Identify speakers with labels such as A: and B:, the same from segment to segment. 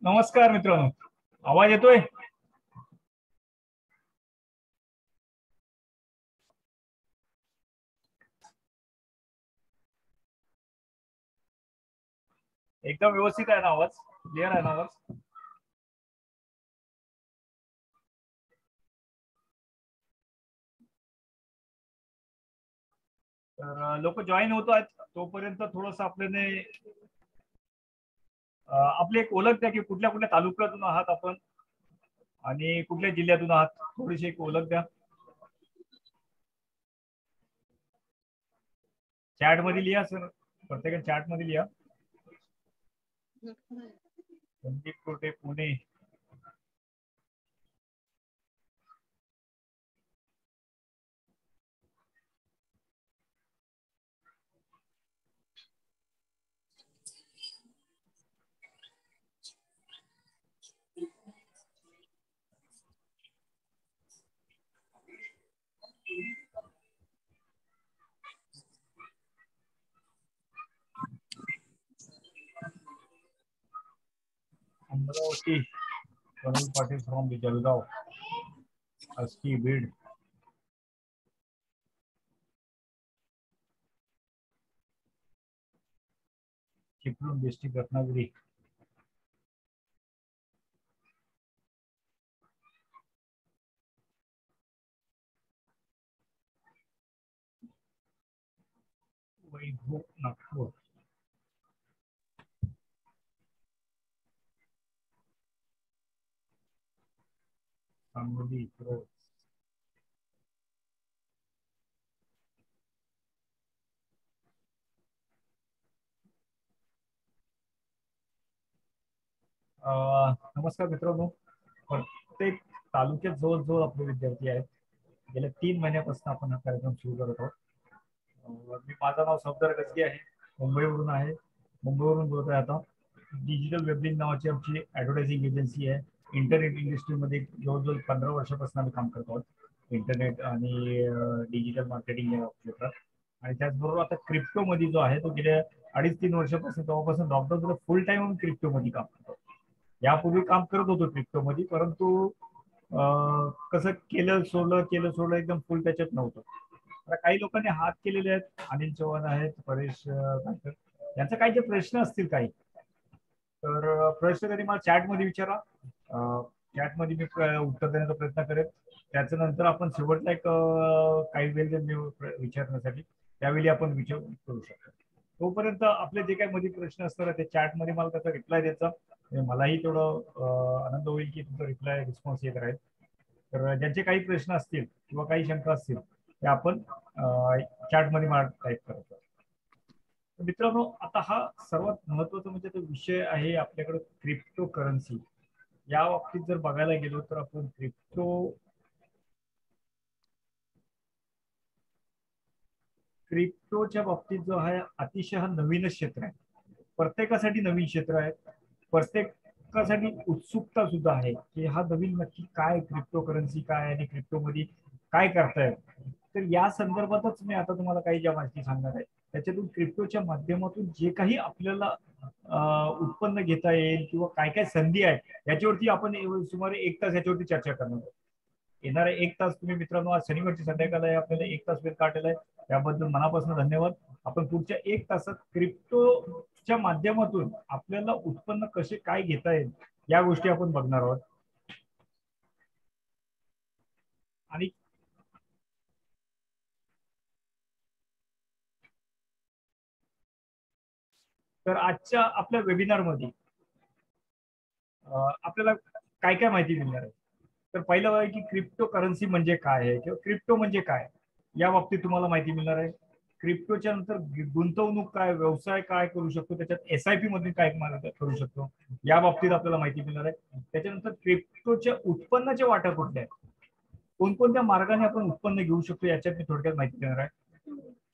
A: नमस्कार मित्रांनो, आवाज येतोय? एकदम व्यवस्थित आहे ना आवाज? क्लिअर आहे ना आवाज? तर लोक जॉईन होत आहेत तोपर्यंत थोडस आपल्याने आपली एक ओळख द्या की कुठल्या कुठल्या तालुक्यातून आहात आपण आणि कुठल्या जिल्ह्यातून आहात, थोडीशी एक ओळख द्या. चॅट मध्ये लिहा सर, प्रत्येकाने चॅट मध्ये लिहा. संदीप कोटे, पुणे. अमरावती, वरुण पाटील फ्रॉम जळगाव, आष्टी, बीड. चिपळूण डिस्ट्रिक्ट, रत्नागिरी. वैभव, नागपूर. सांगली, फिरोज. नमस्कार मित्रांनो, प्रत्येक तालुक्यात जवळजवळ आपले विद्यार्थी आहेत. गेल्या 3 महिन्यापासून आपण हा कार्यक्रम सुरू करत आहोत. मी, माझं नाव सफदर गजगे आहे, मुंबईवरून आहे. मुंबईवरून बोलत आहे आता. डिजिटल वेबलिंक नावाची आमची ऍडव्हर्टायझिंग एजन्सी आहे. इंटरनेट इंडस्ट्रीमध्ये जवळजवळ 15 वर्षापासून आम्ही काम करतो आहोत, इंटरनेट आणि डिजिटल मार्केटिंग या क्षेत्रात. आणि त्याचबरोबर आता क्रिप्टोमध्ये जो आहे तो गेल्या 2.5-3 वर्षापासून, तेव्हापासून लॉकडाऊन फुल टाइम आम्ही क्रिप्टोमध्ये काम करतो. यापूर्वी काम करत होतो क्रिप्टोमध्ये, परंतु कसं केलं सोडलं एकदम फुल त्याच्यात नव्हतं. आता काही लोकांनी हात केलेले आहेत, अनिल चव्हाण आहेत, परेश गायकर. यांचे काही जे प्रश्न असतील काही, तर प्रश्न त्यांनी मला चॅटमध्ये विचारा. चॅटमध्ये मी उत्तर देण्याचा प्रयत्न करेन. त्याच्यानंतर आपण शेवटला एक काही वेळ मी विचारण्यासाठी त्यावेळी आपण विचार करू शकतो. तोपर्यंत आपले जे काही मध्ये प्रश्न असतात ते चॅटमध्ये मला त्याचा रिप्लाय द्यायचा. मलाही थोडं आनंद होईल की तुमचा रिप्लाय, रिस्पॉन्स येत राहील. तर ज्यांचे काही प्रश्न असतील किंवा काही शंका असतील ते आपण चॅटमध्ये मला टाईप करायचं. मित्रांनो, आता हा सर्वात महत्वाचा म्हणजे तो विषय आहे आपल्याकडे क्रिप्टो करन्सी. या बाबतीत जर बघायला गेलो तर आपण क्रिप्टोच्या बाबतीत जो आहे अतिशय हा नवीनच क्षेत्र आहे. प्रत्येकासाठी नवीन क्षेत्र आहे. प्रत्येकासाठी उत्सुकता सुद्धा आहे की हा नवीन नक्की काय, क्रिप्टो करन्सी काय आणि क्रिप्टो मध्ये काय करतायत. तर या संदर्भातच मी आता तुम्हाला काही ज्या माहिती सांगणार आहे, त्याच्यातून क्रिप्टोच्या माध्यमातून जे काही आपल्याला उत्पन्न घेता येईल किंवा काय काय संधी आहेत याच्यावरती आपण सुमारे 1 तास याच्यावरती चर्चा करणार आहोत. येणारा 1 तास तुम्ही मित्रांनो, आज शनिवारची संध्याकाळ आहे, आपल्याला 1 तास वेळ काढलेला आहे, त्याबद्दल मनापासून धन्यवाद. आपण पुढच्या 1 तासात क्रिप्टोच्या माध्यमातून आपल्याला उत्पन्न कसे काय घेता येईल या गोष्टी आपण बघणार आहोत. आणि तर आजच्या आपल्या वेबिनारमध्ये आपल्याला काय काय माहिती मिळणार आहे. तर पहिलं आहे की क्रिप्टो करन्सी म्हणजे काय आहे किंवा क्रिप्टो म्हणजे काय, या बाबतीत तुम्हाला माहिती मिळणार आहे. क्रिप्टोच्या नंतर गुंतवणूक काय, व्यवसाय काय करू शकतो, त्याच्यात SIP मध्ये काय करू शकतो या बाबतीत आपल्याला माहिती मिळणार आहे. त्याच्यानंतर क्रिप्टोच्या उत्पन्नाच्या वाटा कुठल्या आहेत, कोणकोणत्या मार्गाने आपण उत्पन्न घेऊ शकतो याच्यात मी थोडक्यात माहिती देणार आहे.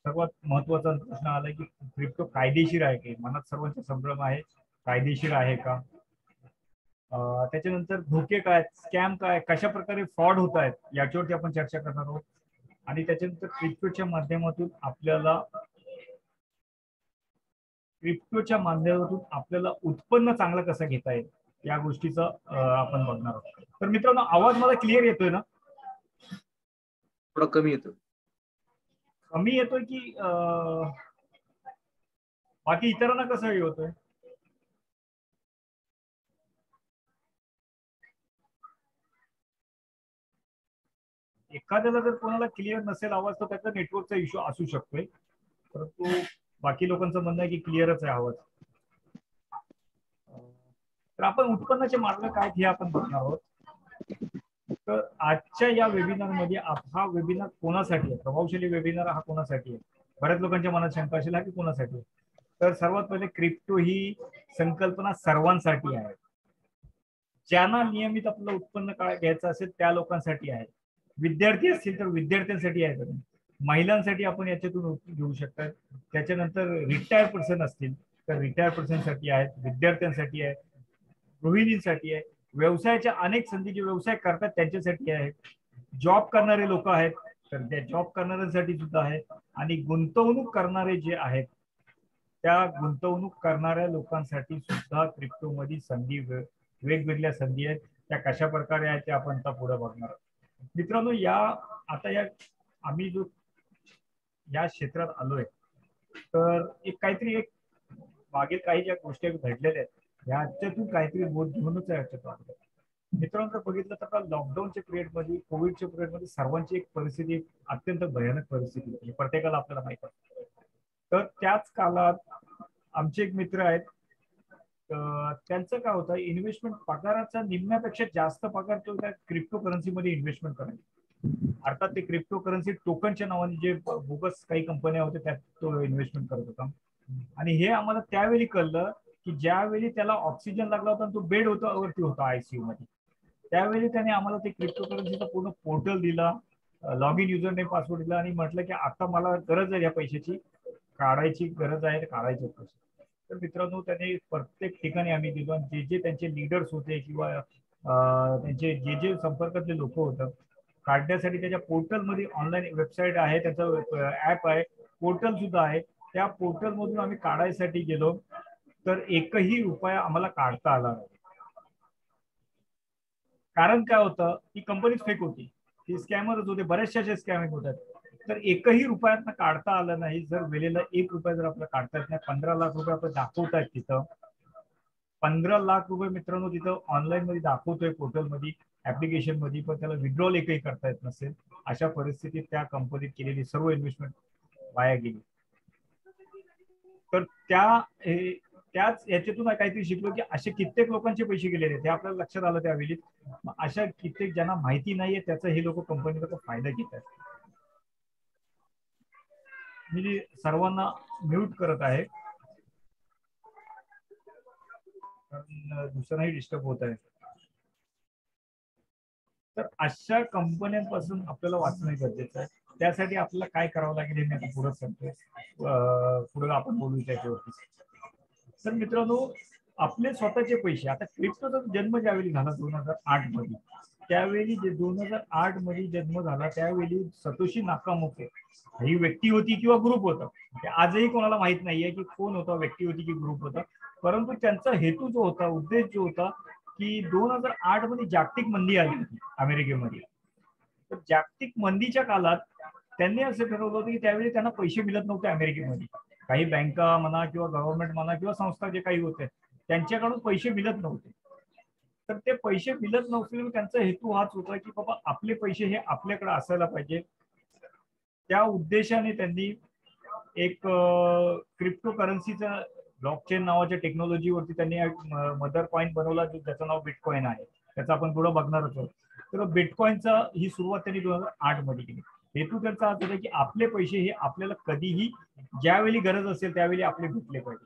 A: सर्वात महत्वाचा प्रश्न आलाय की क्रिप्टो कायदेशीर आहे की, मनात सर्वांचा संभ्रम आहे, कायदेशीर आहे का. त्याच्यानंतर धोके काय, स्कॅम काय, कशा प्रकारे फ्रॉड होत आहेत याच्यावरती आपण चर्चा करणार आहोत. आणि त्याच्यानंतर क्रिप्टोच्या माध्यमातून आपल्याला उत्पन्न चांगलं कसं घेता येईल या गोष्टीचं आपण बघणार आहोत. तर मित्रांनो, आवाज मला क्लिअर येतोय ना?
B: थोडा कमी येतो.
A: कमी येतोय की बाकी इतरांना कसं होतोय? एखाद्याला जर कोणाला क्लिअर नसेल आवाज तर त्याचा नेटवर्कचा इश्यू असू शकतोय, परंतु बाकी लोकांचं म्हणणं आहे की क्लिअरच आहे आवाज. तर आपण उत्पन्नाचे मार्ग काय हे आपण बघणार आहोत. तर आजच्या या वेबिनार मध्ये हा वेबिनार कोणासाठी आहे, प्रभावशाली वेबिनार हा कोणासाठी आहे? बऱ्याच लोकांच्या मनात शंका असेल की कोणासाठी आहे. तर सर्वात पहिले क्रिप्टो ही संकल्पना सर्वांसाठी आहे. ज्यांना नियमित आपलं उत्पन्न घ्यायचं असेल त्या लोकांसाठी आहे. विद्यार्थी असतील तर विद्यार्थ्यांसाठी आहे. महिलांसाठी आपण याच्यातून घेऊ शकतात. त्याच्यानंतर रिटायर्ड पर्सन असतील तर रिटायर्ड पर्सनसाठी आहेत, विद्यार्थ्यांसाठी आहे, गृहिणींसाठी आहे, व्यवसायाच्या अनेक संधी जे व्यवसाय करतात त्यांच्यासाठी आहे, जॉब करणारे लोक आहेत तर त्या जॉब करणाऱ्यांसाठी सुद्धा आहे, आणि गुंतवणूक करणारे जे आहेत त्या गुंतवणूक करणाऱ्या लोकांसाठी सुद्धा क्रिप्टोमध्ये संधी, वेगवेगळ्या संधी आहेत. त्या कशा प्रकारे आहेत ते आपण आता पुढे बघणार आहोत. मित्रांनो, या आम्ही जो या क्षेत्रात आलोय तर काहीतरी मागील काही ज्या गोष्टी घडलेल्या आहेत याच्यातून काहीतरी बोध घेऊनच याच्यात. मित्रांनो, बघितलं तर लॉकडाऊनच्या पिरियड मध्ये, कोविडच्या पिरियड मध्ये सर्वांची एक परिस्थिती अत्यंत भयानक परिस्थिती होती, प्रत्येकाला आपल्याला माहित आहे. तर त्याच काळात आमचे एक मित्र आहेत, त्यांचं काय होतं, इन्व्हेस्टमेंट पगाराचा निम्म्यापेक्षा जास्त पगार तो त्या क्रिप्टो करन्सी मध्ये इन्व्हेस्टमेंट करायचा. अर्थात ते क्रिप्टो करन्सी टोकनच्या नावाने जे बोगस काही कंपन्या होत्या त्यात तो इन्व्हेस्टमेंट करत होता. आणि हे आम्हाला त्यावेळी कळलं की ज्यावेळी त्याला ऑक्सिजन लागला होता तो बेड वरती होता आयसीयू मध्ये, त्यावेळी त्याने आम्हाला ते क्रिप्टो करन्सीचा पूर्ण पोर्टल दिला, log in user name password दिला आणि म्हटलं की आता मला गरज आहे या पैशाची, काढायची गरज आहे, काढायचे पैसे. तर मित्रांनो, त्याने प्रत्येक ठिकाणी आम्ही दिलो आणि जे त्यांचे लीडर्स होते किंवा त्यांचे जे संपर्कातले लोक होतं काढण्यासाठी त्याच्या पोर्टलमध्ये ऑनलाईन वेबसाईट आहे, त्याचं ऍप आहे, पोर्टल सुद्धा आहे. त्या पोर्टल मधून आम्ही काढायसाठी गेलो तर एकही रुपया आम्हाला काढता आला नाही. कारण काय होतं, ती कंपनीच फेक होती, ती स्कॅमरच होते, बऱ्याचशा स्कॅमिंग होतात. तर एकही रुपयात काढता आलं नाही. जर वेळेला 1 रुपया जर आपल्याला काढता येत नाही, 15 लाख रुपये आपण दाखवतायत तिथं, 15 लाख रुपये मित्रांनो तिथं ऑनलाईन मध्ये दाखवतोय पोर्टल मध्ये, ऍप्लिकेशन मध्ये, पण त्याला विड्रॉल एकही करता येत नसेल. अशा परिस्थितीत त्या कंपनीत केलेली सर्व इन्व्हेस्टमेंट वाया गेली. तर त्याच याच्यातून काहीतरी शिकलो की असे कित्येक लोकांचे पैसे गेलेले आहेत हे आपल्याला लक्षात आलं त्यावेळी. अशा कित्येक ज्यांना माहिती नाहीये त्याचा हे लोक कंपनीचा फायदा घेत आहेत. मी सर्वांना म्यूट करत आहे कारण दुसराही डिस्टर्ब होत आहे. तर अशा कंपन्यांपासून आपल्याला वाचणं गरजेचं आहे. त्यासाठी आपल्याला काय करावं लागेल हे मी आता पुढे सांगतोय, पुढे आपण बोलू त्याच्यावरती. तर मित्रांनो, आपले स्वतःचे पैसे, आता क्रिप्टोचा जन्म ज्यावेळी झाला 2008 मध्ये, त्यावेळी 2008 मध्ये जन्म झाला त्यावेळी सतोशी नाकामोटो ही व्यक्ती होती किंवा ग्रुप होता, आजही कोणाला माहित नाहीये की कोण होता, व्यक्ती होती की ग्रुप होता. परंतु त्यांचा हेतू जो होता, उद्देश जो होता की 2008 मध्ये जागतिक मंदी आली होती अमेरिकेमध्ये. तर जागतिक मंदीच्या काळात त्यांनी असं ठरवलं होतं की त्यावेळी त्यांना पैसे मिळत नव्हते अमेरिकेमध्ये. काही बँका म्हणा किंवा गव्हर्नमेंट म्हणा किंवा संस्था जे काही होते त्यांच्याकडून पैसे मिळत नव्हते. तर ते पैसे मिळत नव्हते, त्यांचा हेतू हाच होता की बाबा आपले पैसे हे आपल्याकडे असायला पाहिजे. त्या उद्देशाने त्यांनी एक क्रिप्टो करन्सीचा ब्लॉकचेन नावाच्या टेक्नॉलॉजीवरती त्यांनी मदर कॉइन बनवला ज्याचं नाव बिटकॉइन आहे. त्याचं आपण पुढे बघणारच आहोत. तर बिटकॉइनचा ही सुरुवात त्यांनी 2008 मध्ये केली. हेतू त्यांचा हाच होता की आपले पैसे हे आपल्याला कधीही ज्यावेळी गरज असेल त्यावेळी आपले भेटले पाहिजे.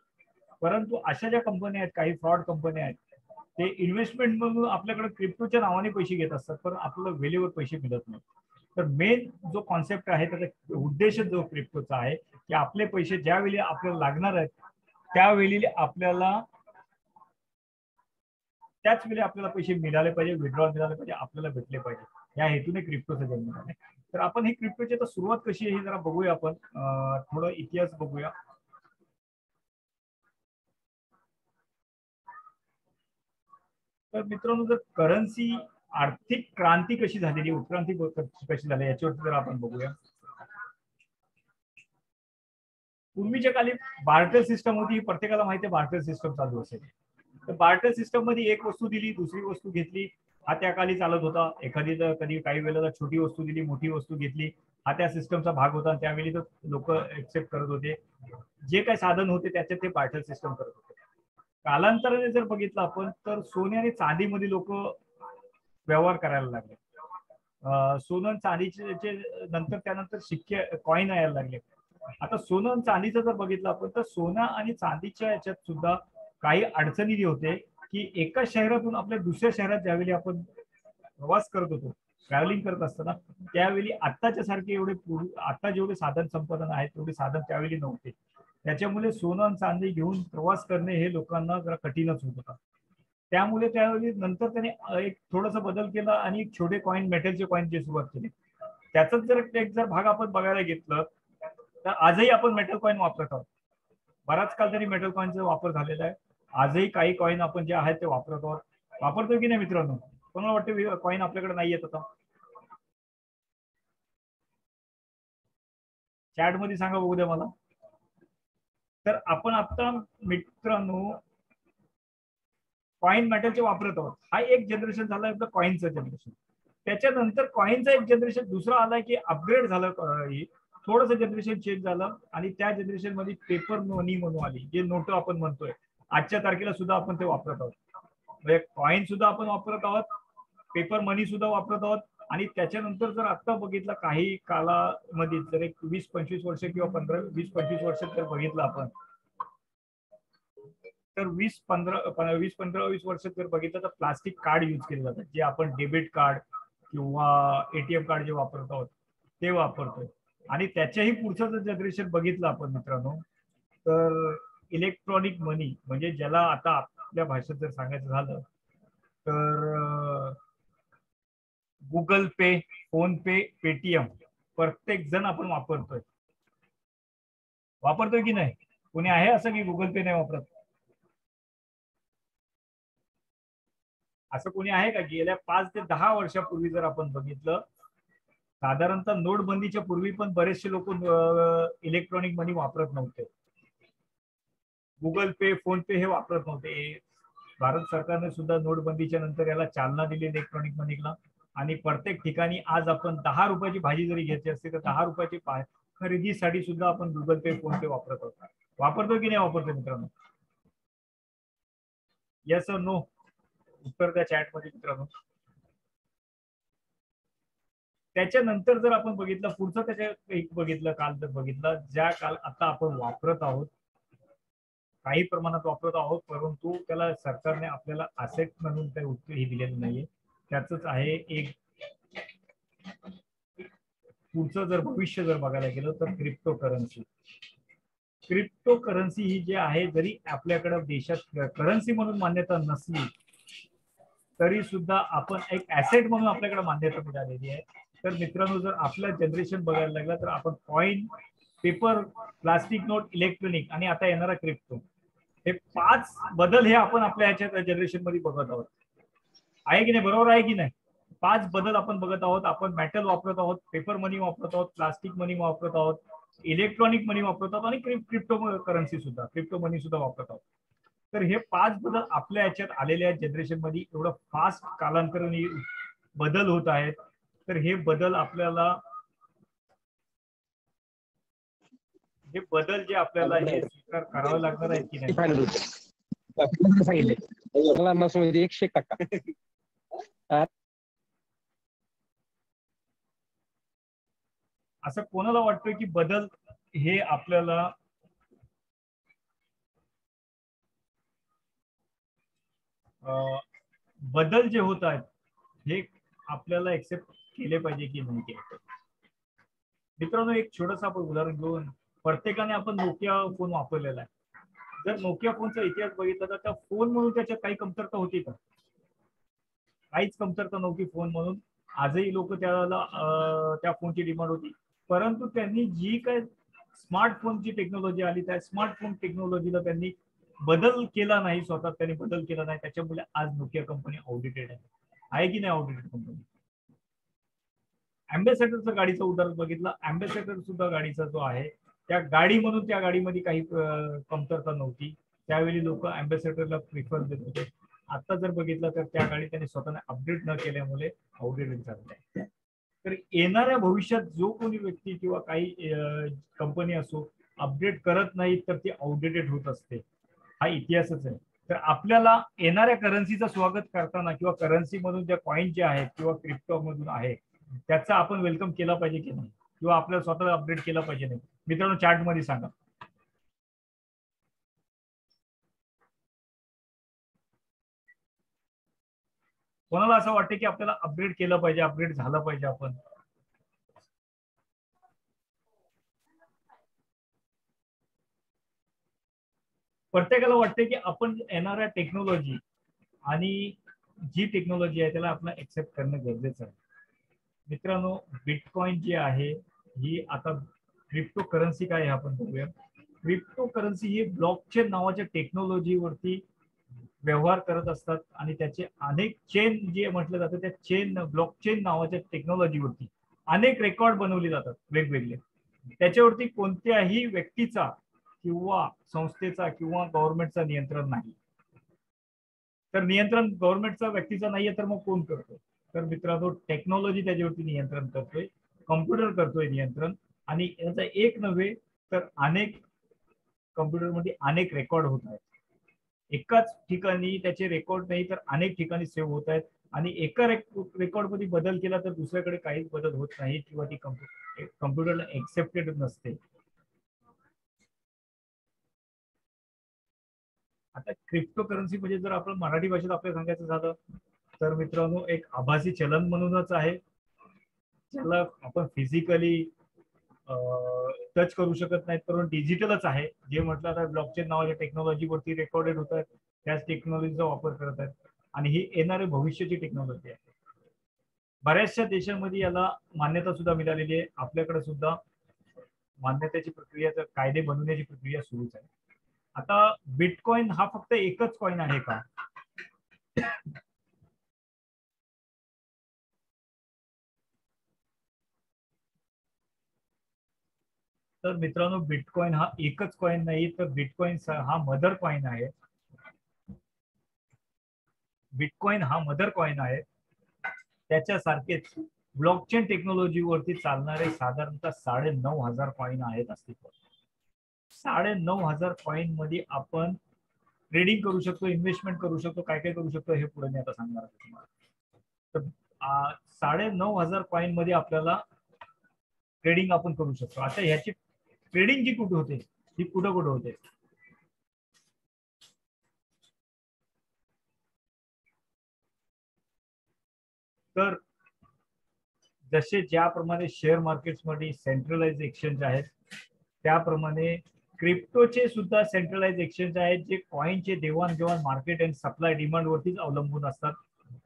A: परंतु अशा ज्या कंपन्या आहेत, काही फ्रॉड कंपन्या आहेत, ते इन्व्हेस्टमेंट म्हणून आपल्याकडे क्रिप्टोच्या नावाने पैसे घेत असतात पण आपल्याला वेळेवर पैसे मिळत नाही. तर मेन जो कॉन्सेप्ट आहे त्याचा उद्देश जो क्रिप्टोचा आहे की आपले पैसे ज्यावेळी आपल्याला लागणार आहेत त्यावेळी आपल्याला त्याच वेळी आपल्याला पैसे मिळाले पाहिजे, विड्रॉल मिळाले पाहिजे, आपल्याला भेटले पाहिजे. या हेतूने क्रिप्टोचा जन्म झाला. तर आपण ही क्रिप्टोची आता सुरुवात कशी आहे हे जरा बघूया. आपण थोडा इतिहास बघूया. तर मित्रांनो, जर करन्सी आर्थिक क्रांती कशी झालेली, उत्क्रांती कशी झाली याच्यावरती जर आपण बघूया. पूर्वीच्या काली बार्टर सिस्टम होती, प्रत्येकाला माहिती आहे बार्टर सिस्टम चालू असेल. तर बार्टर सिस्टम मध्ये एक वस्तू दिली, दुसरी वस्तू घेतली, हा त्या काली चालत होता. एखादी कधी काही वेळेला छोटी वस्तू दिली, मोठी वस्तू घेतली, हा त्या सिस्टमचा भाग होता. त्यावेळी तर लोक एक्सेप्ट करत होते. जे काही साधन होते त्याच्यात ते बार्टर सिस्टम करत होते. कालांतराने जर बघितलं आपण तर सोने आणि चांदीमध्ये लोक व्यवहार करायला लागले. सोनं चांदीचे नंतर त्यानंतर शिक्के कॉईन यायला लागले. आता सोनं आणि चांदीचं जर बघितलं आपण तर सोनं आणि चांदीच्या याच्यात सुद्धा काही अडचणी होते की एका शहरातून आपल्या दुसऱ्या शहरात ज्यावेळी आपण प्रवास करत होतो, ट्रॅव्हलिंग करत असताना, त्यावेळी आत्ताच्या सारखे एवढे आता जेवढे साधन संपन्न आहेत तेवढे साधन त्यावेळी नव्हते. त्याच्यामुळे सोनं आणि चांदी घेऊन प्रवास करणे हे लोकांना जरा कठीणच होत होतं. त्यामुळे त्यावेळी नंतर त्याने एक थोडासा बदल केला आणि छोटे कॉईन, मेटलचे कॉईनची सुरुवात केली. त्याचाच जर एक जर भाग आपण बघायला घेतलं तर आजही आपण मेटल कॉईन वापरत आहोत. बराच काळ तरी मेटल कॉईनचा वापर झालेला आहे. आजही काही कॉईन आपण जे आहेत ते वापरत आहोत. वापरतो की नाही मित्रांनो? कोणाला वाटतं कॉईन आपल्याकडे नाही येत आता? चॅट मध्ये सांगा बघू द्या मला. तर आपण आता मित्रांनो कॉईन मेटलचे वापरत आहोत. हा एक जनरेशन झाला आपलं कॉईनचं जनरेशन. त्याच्यानंतर कॉईनचं एक जनरेशन दुसरा आलाय की अपग्रेड झालं, थोडंसं जनरेशन चेंज झालं आणि त्या जनरेशन मध्ये पेपर मनी म्हणून आली, जे नोट आपण म्हणतोय. आजच्या तारखेला सुद्धा आपण ते वापरत आहोत. म्हणजे कॉईन सुद्धा आपण वापरत आहोत, पेपर मनी सुद्धा वापरत आहोत. आणि त्याच्यानंतर जर आता बघितलं काही कालामध्ये जर एक 20-25 वर्ष किंवा 20-25 वर्ष जर बघितलं आपण तर 20-15-20 वर्षात जर बघितलं तर प्लास्टिक कार्ड यूज केले जातात, जे आपण डेबिट कार्ड किंवा एटीएम कार्ड जे वापरत आहोत ते वापरतोय. आणि त्याच्याही पुढचं जर जनरेशन बघितलं आपण मित्रांनो तर इलेक्ट्रॉनिक मनी, म्हणजे ज्याला आता आपल्या भाषेत जर सांगायचं झालं तर गुगल पे, फोन पे, पेटीएम प्रत्येक जण आपण वापरतोय की नाही? कोणी आहे असं की गुगल पे नाही वापरत? असं कोणी आहे का? गेल्या 5 ते 10 वर्षापूर्वी जर आपण बघितलं, साधारणतः नोटबंदीच्या पूर्वी पण बरेचसे लोक इलेक्ट्रॉनिक मनी वापरत नव्हते. गुगल पे, फोन पे हे वापरत नव्हते. भारत सरकारने सुद्धा नोटबंदीच्या नंतर याला चालना दिली इलेक्ट्रॉनिक मनीला. आणि प्रत्येक ठिकाणी आज आपण 10 रुपयाची भाजी जरी घ्यायची असते तर 10 रुपयाची खरेदीसाठी सुद्धा आपण गुगल पे, फोन पे वापरत आहोत. वापरतो की नाही वापरतो मित्रांनो? येस और नो? उत्तर द्या चॅट मध्ये मित्रांनो. त्याच्यानंतर जर आपण बघितलं पुढचं, त्याच्या एक बघितलं काल जर बघितलं, ज्या काल आता आपण वापरत आहोत, काही प्रमाणात वापरत आहोत, परंतु त्याला सरकारने आपल्याला असेट म्हणून काही उत्तर ही दिलेलं नाहीये. त्याच आहे एक पुढचं जर भविष्य जर बघायला गेलं तर क्रिप्टो करन्सी. क्रिप्टो करन्सी ही जी आहे, जरी आपल्याकडे देशात करन्सी म्हणून मान्यता नसली तरी सुद्धा आपण एक ऍसेट म्हणून आपल्याकडे मान्यता मिळालेली आहे. तर मित्रांनो, जर आपलं जनरेशन बघायला लागला तर आपण coin, paper, plastic note, electronic आणि आता येणारा क्रिप्टो, हे 5 बदल हे आपण आपल्या ह्याच्या जनरेशन मध्ये बघत आहोत. आहे की नाही? बरोबर आहे की नाही? 5 बदल आपण बघत आहोत. आपण मेटल वापरत आहोत, पेपर मनी वापरत आहोत, प्लास्टिक मनी वापरत आहोत, इलेक्ट्रॉनिक मनी वापरत आहोत आणि क्रिप्टो करन्सी सुद्धा, क्रिप्टो मनी सुद्धा वापरत आहोत. तर हे 5 बदल आपल्या याच्यात आलेल्या जनरेशन मध्ये एवढं फास्ट कालांतराने बदल होत आहेत. तर हे बदल आपल्याला, हे बदल जे आपल्याला हे स्वीकार करावे लागणार आहेत की नाही?
C: सांगितले 101%.
A: असं कोणाला वाटतंय की बदल हे आपल्याला बदल जे होत आहेत हे आपल्याला एक्सेप्ट केले पाहिजे की नाही केले पाहिजे? मित्रांनो, एक छोटंसं आपण उदाहरण घेऊन, प्रत्येकाने आपण नोकिया फोन वापरलेला आहे. जर नोकिया फोनचा इतिहास बघितला तर त्या फोन म्हणून त्याच्यात काही कमतरता होती का? काहीच कमतरता नव्हती फोन म्हणून. आजही लोक त्याला त्या फोनची डिमांड होती. परंतु त्यांनी जी काय स्मार्टफोनची टेक्नॉलॉजी आली, त्या स्मार्टफोन टेक्नॉलॉजीला त्यांनी बदल केला नाही, स्वतः त्यांनी बदल केला नाही, त्याच्यामुळे आज नोकिया कंपनी ऑडिटेड आहे की नाही ऑडिटेड कंपनी. अँबॅसेडरचं गाडीचं उदाहरण बघितलं, अँबॅसेडर सुद्धा गाडीचा जो आहे त्या गाडी म्हणून त्या गाडीमध्ये काही कमतरता नव्हती. त्यावेळी लोक अँबॅसेडरला प्रिफर देत होते. आता जर बघितलं तर त्या गाडी त्यांनी स्वतःने अपडेट न केल्यामुळे आउटडेटेड झालेल्या आहे. तर येणाऱ्या भविष्यात जो कोणी व्यक्ती किंवा काही कंपनी असो अपडेट करत नाही तर ती आउटडेटेड होत असते. हा इतिहासच आहे. तर आपल्याला येणाऱ्या करन्सीचं स्वागत करताना किंवा करन्सी मधून ज्या कॉईन जे आहेत किंवा क्रिप्टो मधून आहे त्याचा आपण वेलकम केला पाहिजे की नाही, किंवा आपल्याला स्वतःला अपडेट केला पाहिजे नाही. मित्रांनो चॅट मध्ये सांगा. कोणाला असं वाटतं की आपल्याला अपग्रेड केलं पाहिजे, अपग्रेड झालं पाहिजे आपण. प्रत्येकाला वाटते की आपण येणाऱ्या टेक्नॉलॉजी आणि जी टेक्नॉलॉजी आहे त्याला आपण एक्सेप्ट करणं गरजेचं आहे. मित्रांनो बिटकॉइन जी आहे ही आता क्रिप्टो करन्सी काय आहे आपण बघूया. क्रिप्टो करन्सी ही ब्लॉकचेन नावाच्या टेक्नॉलॉजीवरती व्यवहार करत असतात आणि त्याचे अनेक चेन जे म्हटलं जातं त्या चेन ब्लॉकचेन नावाच्या टेक्नॉलॉजीवरती अनेक रेकॉर्ड बनवले जातात वेगवेगळे. त्याच्यावरती कोणत्याही व्यक्तीचा किंवा संस्थेचा किंवा गव्हर्नमेंटचा नियंत्रण नाही. तर नियंत्रण गव्हर्नमेंटचा व्यक्तीचा नाहीये तर मग कोण करतो. तर मित्रांनो टेक्नॉलॉजी त्याच्यावरती नियंत्रण करतोय, कम्प्युटर करतोय नियंत्रण. आणि याचा एक नव्हे तर अनेक कम्प्युटरमध्ये अनेक रेकॉर्ड होत आहेत. एकाच ठिकाणी त्याचे रेकॉर्ड नाही तर अनेक ठिकाणी सेव्ह होत आहेत. आणि एका रेकॉर्ड मध्ये बदल केला तर दुसऱ्याकडे काहीच बदल होत नाही किंवा ती कम्प्युटरला एक्सेप्टेड नसते. आता क्रिप्टो करन्सी म्हणजे जर आपण मराठी भाषेत आपल्याला सांगायचं झालं तर मित्रांनो एक आभासी चलन म्हणूनच आहे, ज्याला आपण फिजिकली टच करू शकत नाहीत, परंतु डिजिटलच आहे. जे म्हटलं आता ब्लॉकचेन नावाच्या टेक्नॉलॉजीवरती रेकॉर्डेड होत आहेत, त्याच टेक्नॉलॉजीचा वापर करत आहेत आणि ही येणारे भविष्याची टेक्नॉलॉजी आहे. बऱ्याचशा देशांमध्ये याला मान्यता सुद्धा मिळालेली आहे. आपल्याकडे सुद्धा मान्यतेची प्रक्रिया, कायदे बनवण्याची प्रक्रिया सुरूच आहे. आता बिटकॉइन हा फक्त एकच कॉइन आहे का? तर मित्रांनो बिटकॉइन हा एकच कॉइन नाही तर बिटकॉइन हा मदर कॉइन आहे. बिटकॉइन हा मदर कॉइन आहे. त्याच्यासारखेच ब्लॉकचेन टेक्नॉलॉजीवरती चालणारे साधारणतः 9,500 कॉइन आहेत अस्तित्वात. 9,500 कॉइन मध्ये आपण ट्रेडिंग करू शकतो, इन्व्हेस्टमेंट करू शकतो, काय काय करू शकतो हे पुढे मी आता सांगणार आहे तुम्हाला. तर 9,500 कॉइन मध्ये आपल्याला ट्रेडिंग आपण करू शकतो. आता ह्याची ट्रेडिंग जी कुठे होते ती कुठं कुठं होते. तर जसे ज्याप्रमाणे शेअर मार्केट्समध्ये सेंट्रलाइज एक्सचेंज आहेत त्याप्रमाणे क्रिप्टोचे सुद्धा सेंट्रलाइज एक्सचेंज आहेत, जे कॉइनचे देवाणघेवाण मार्केट अँड सप्लाय डिमांड वरतीच अवलंबून असतात.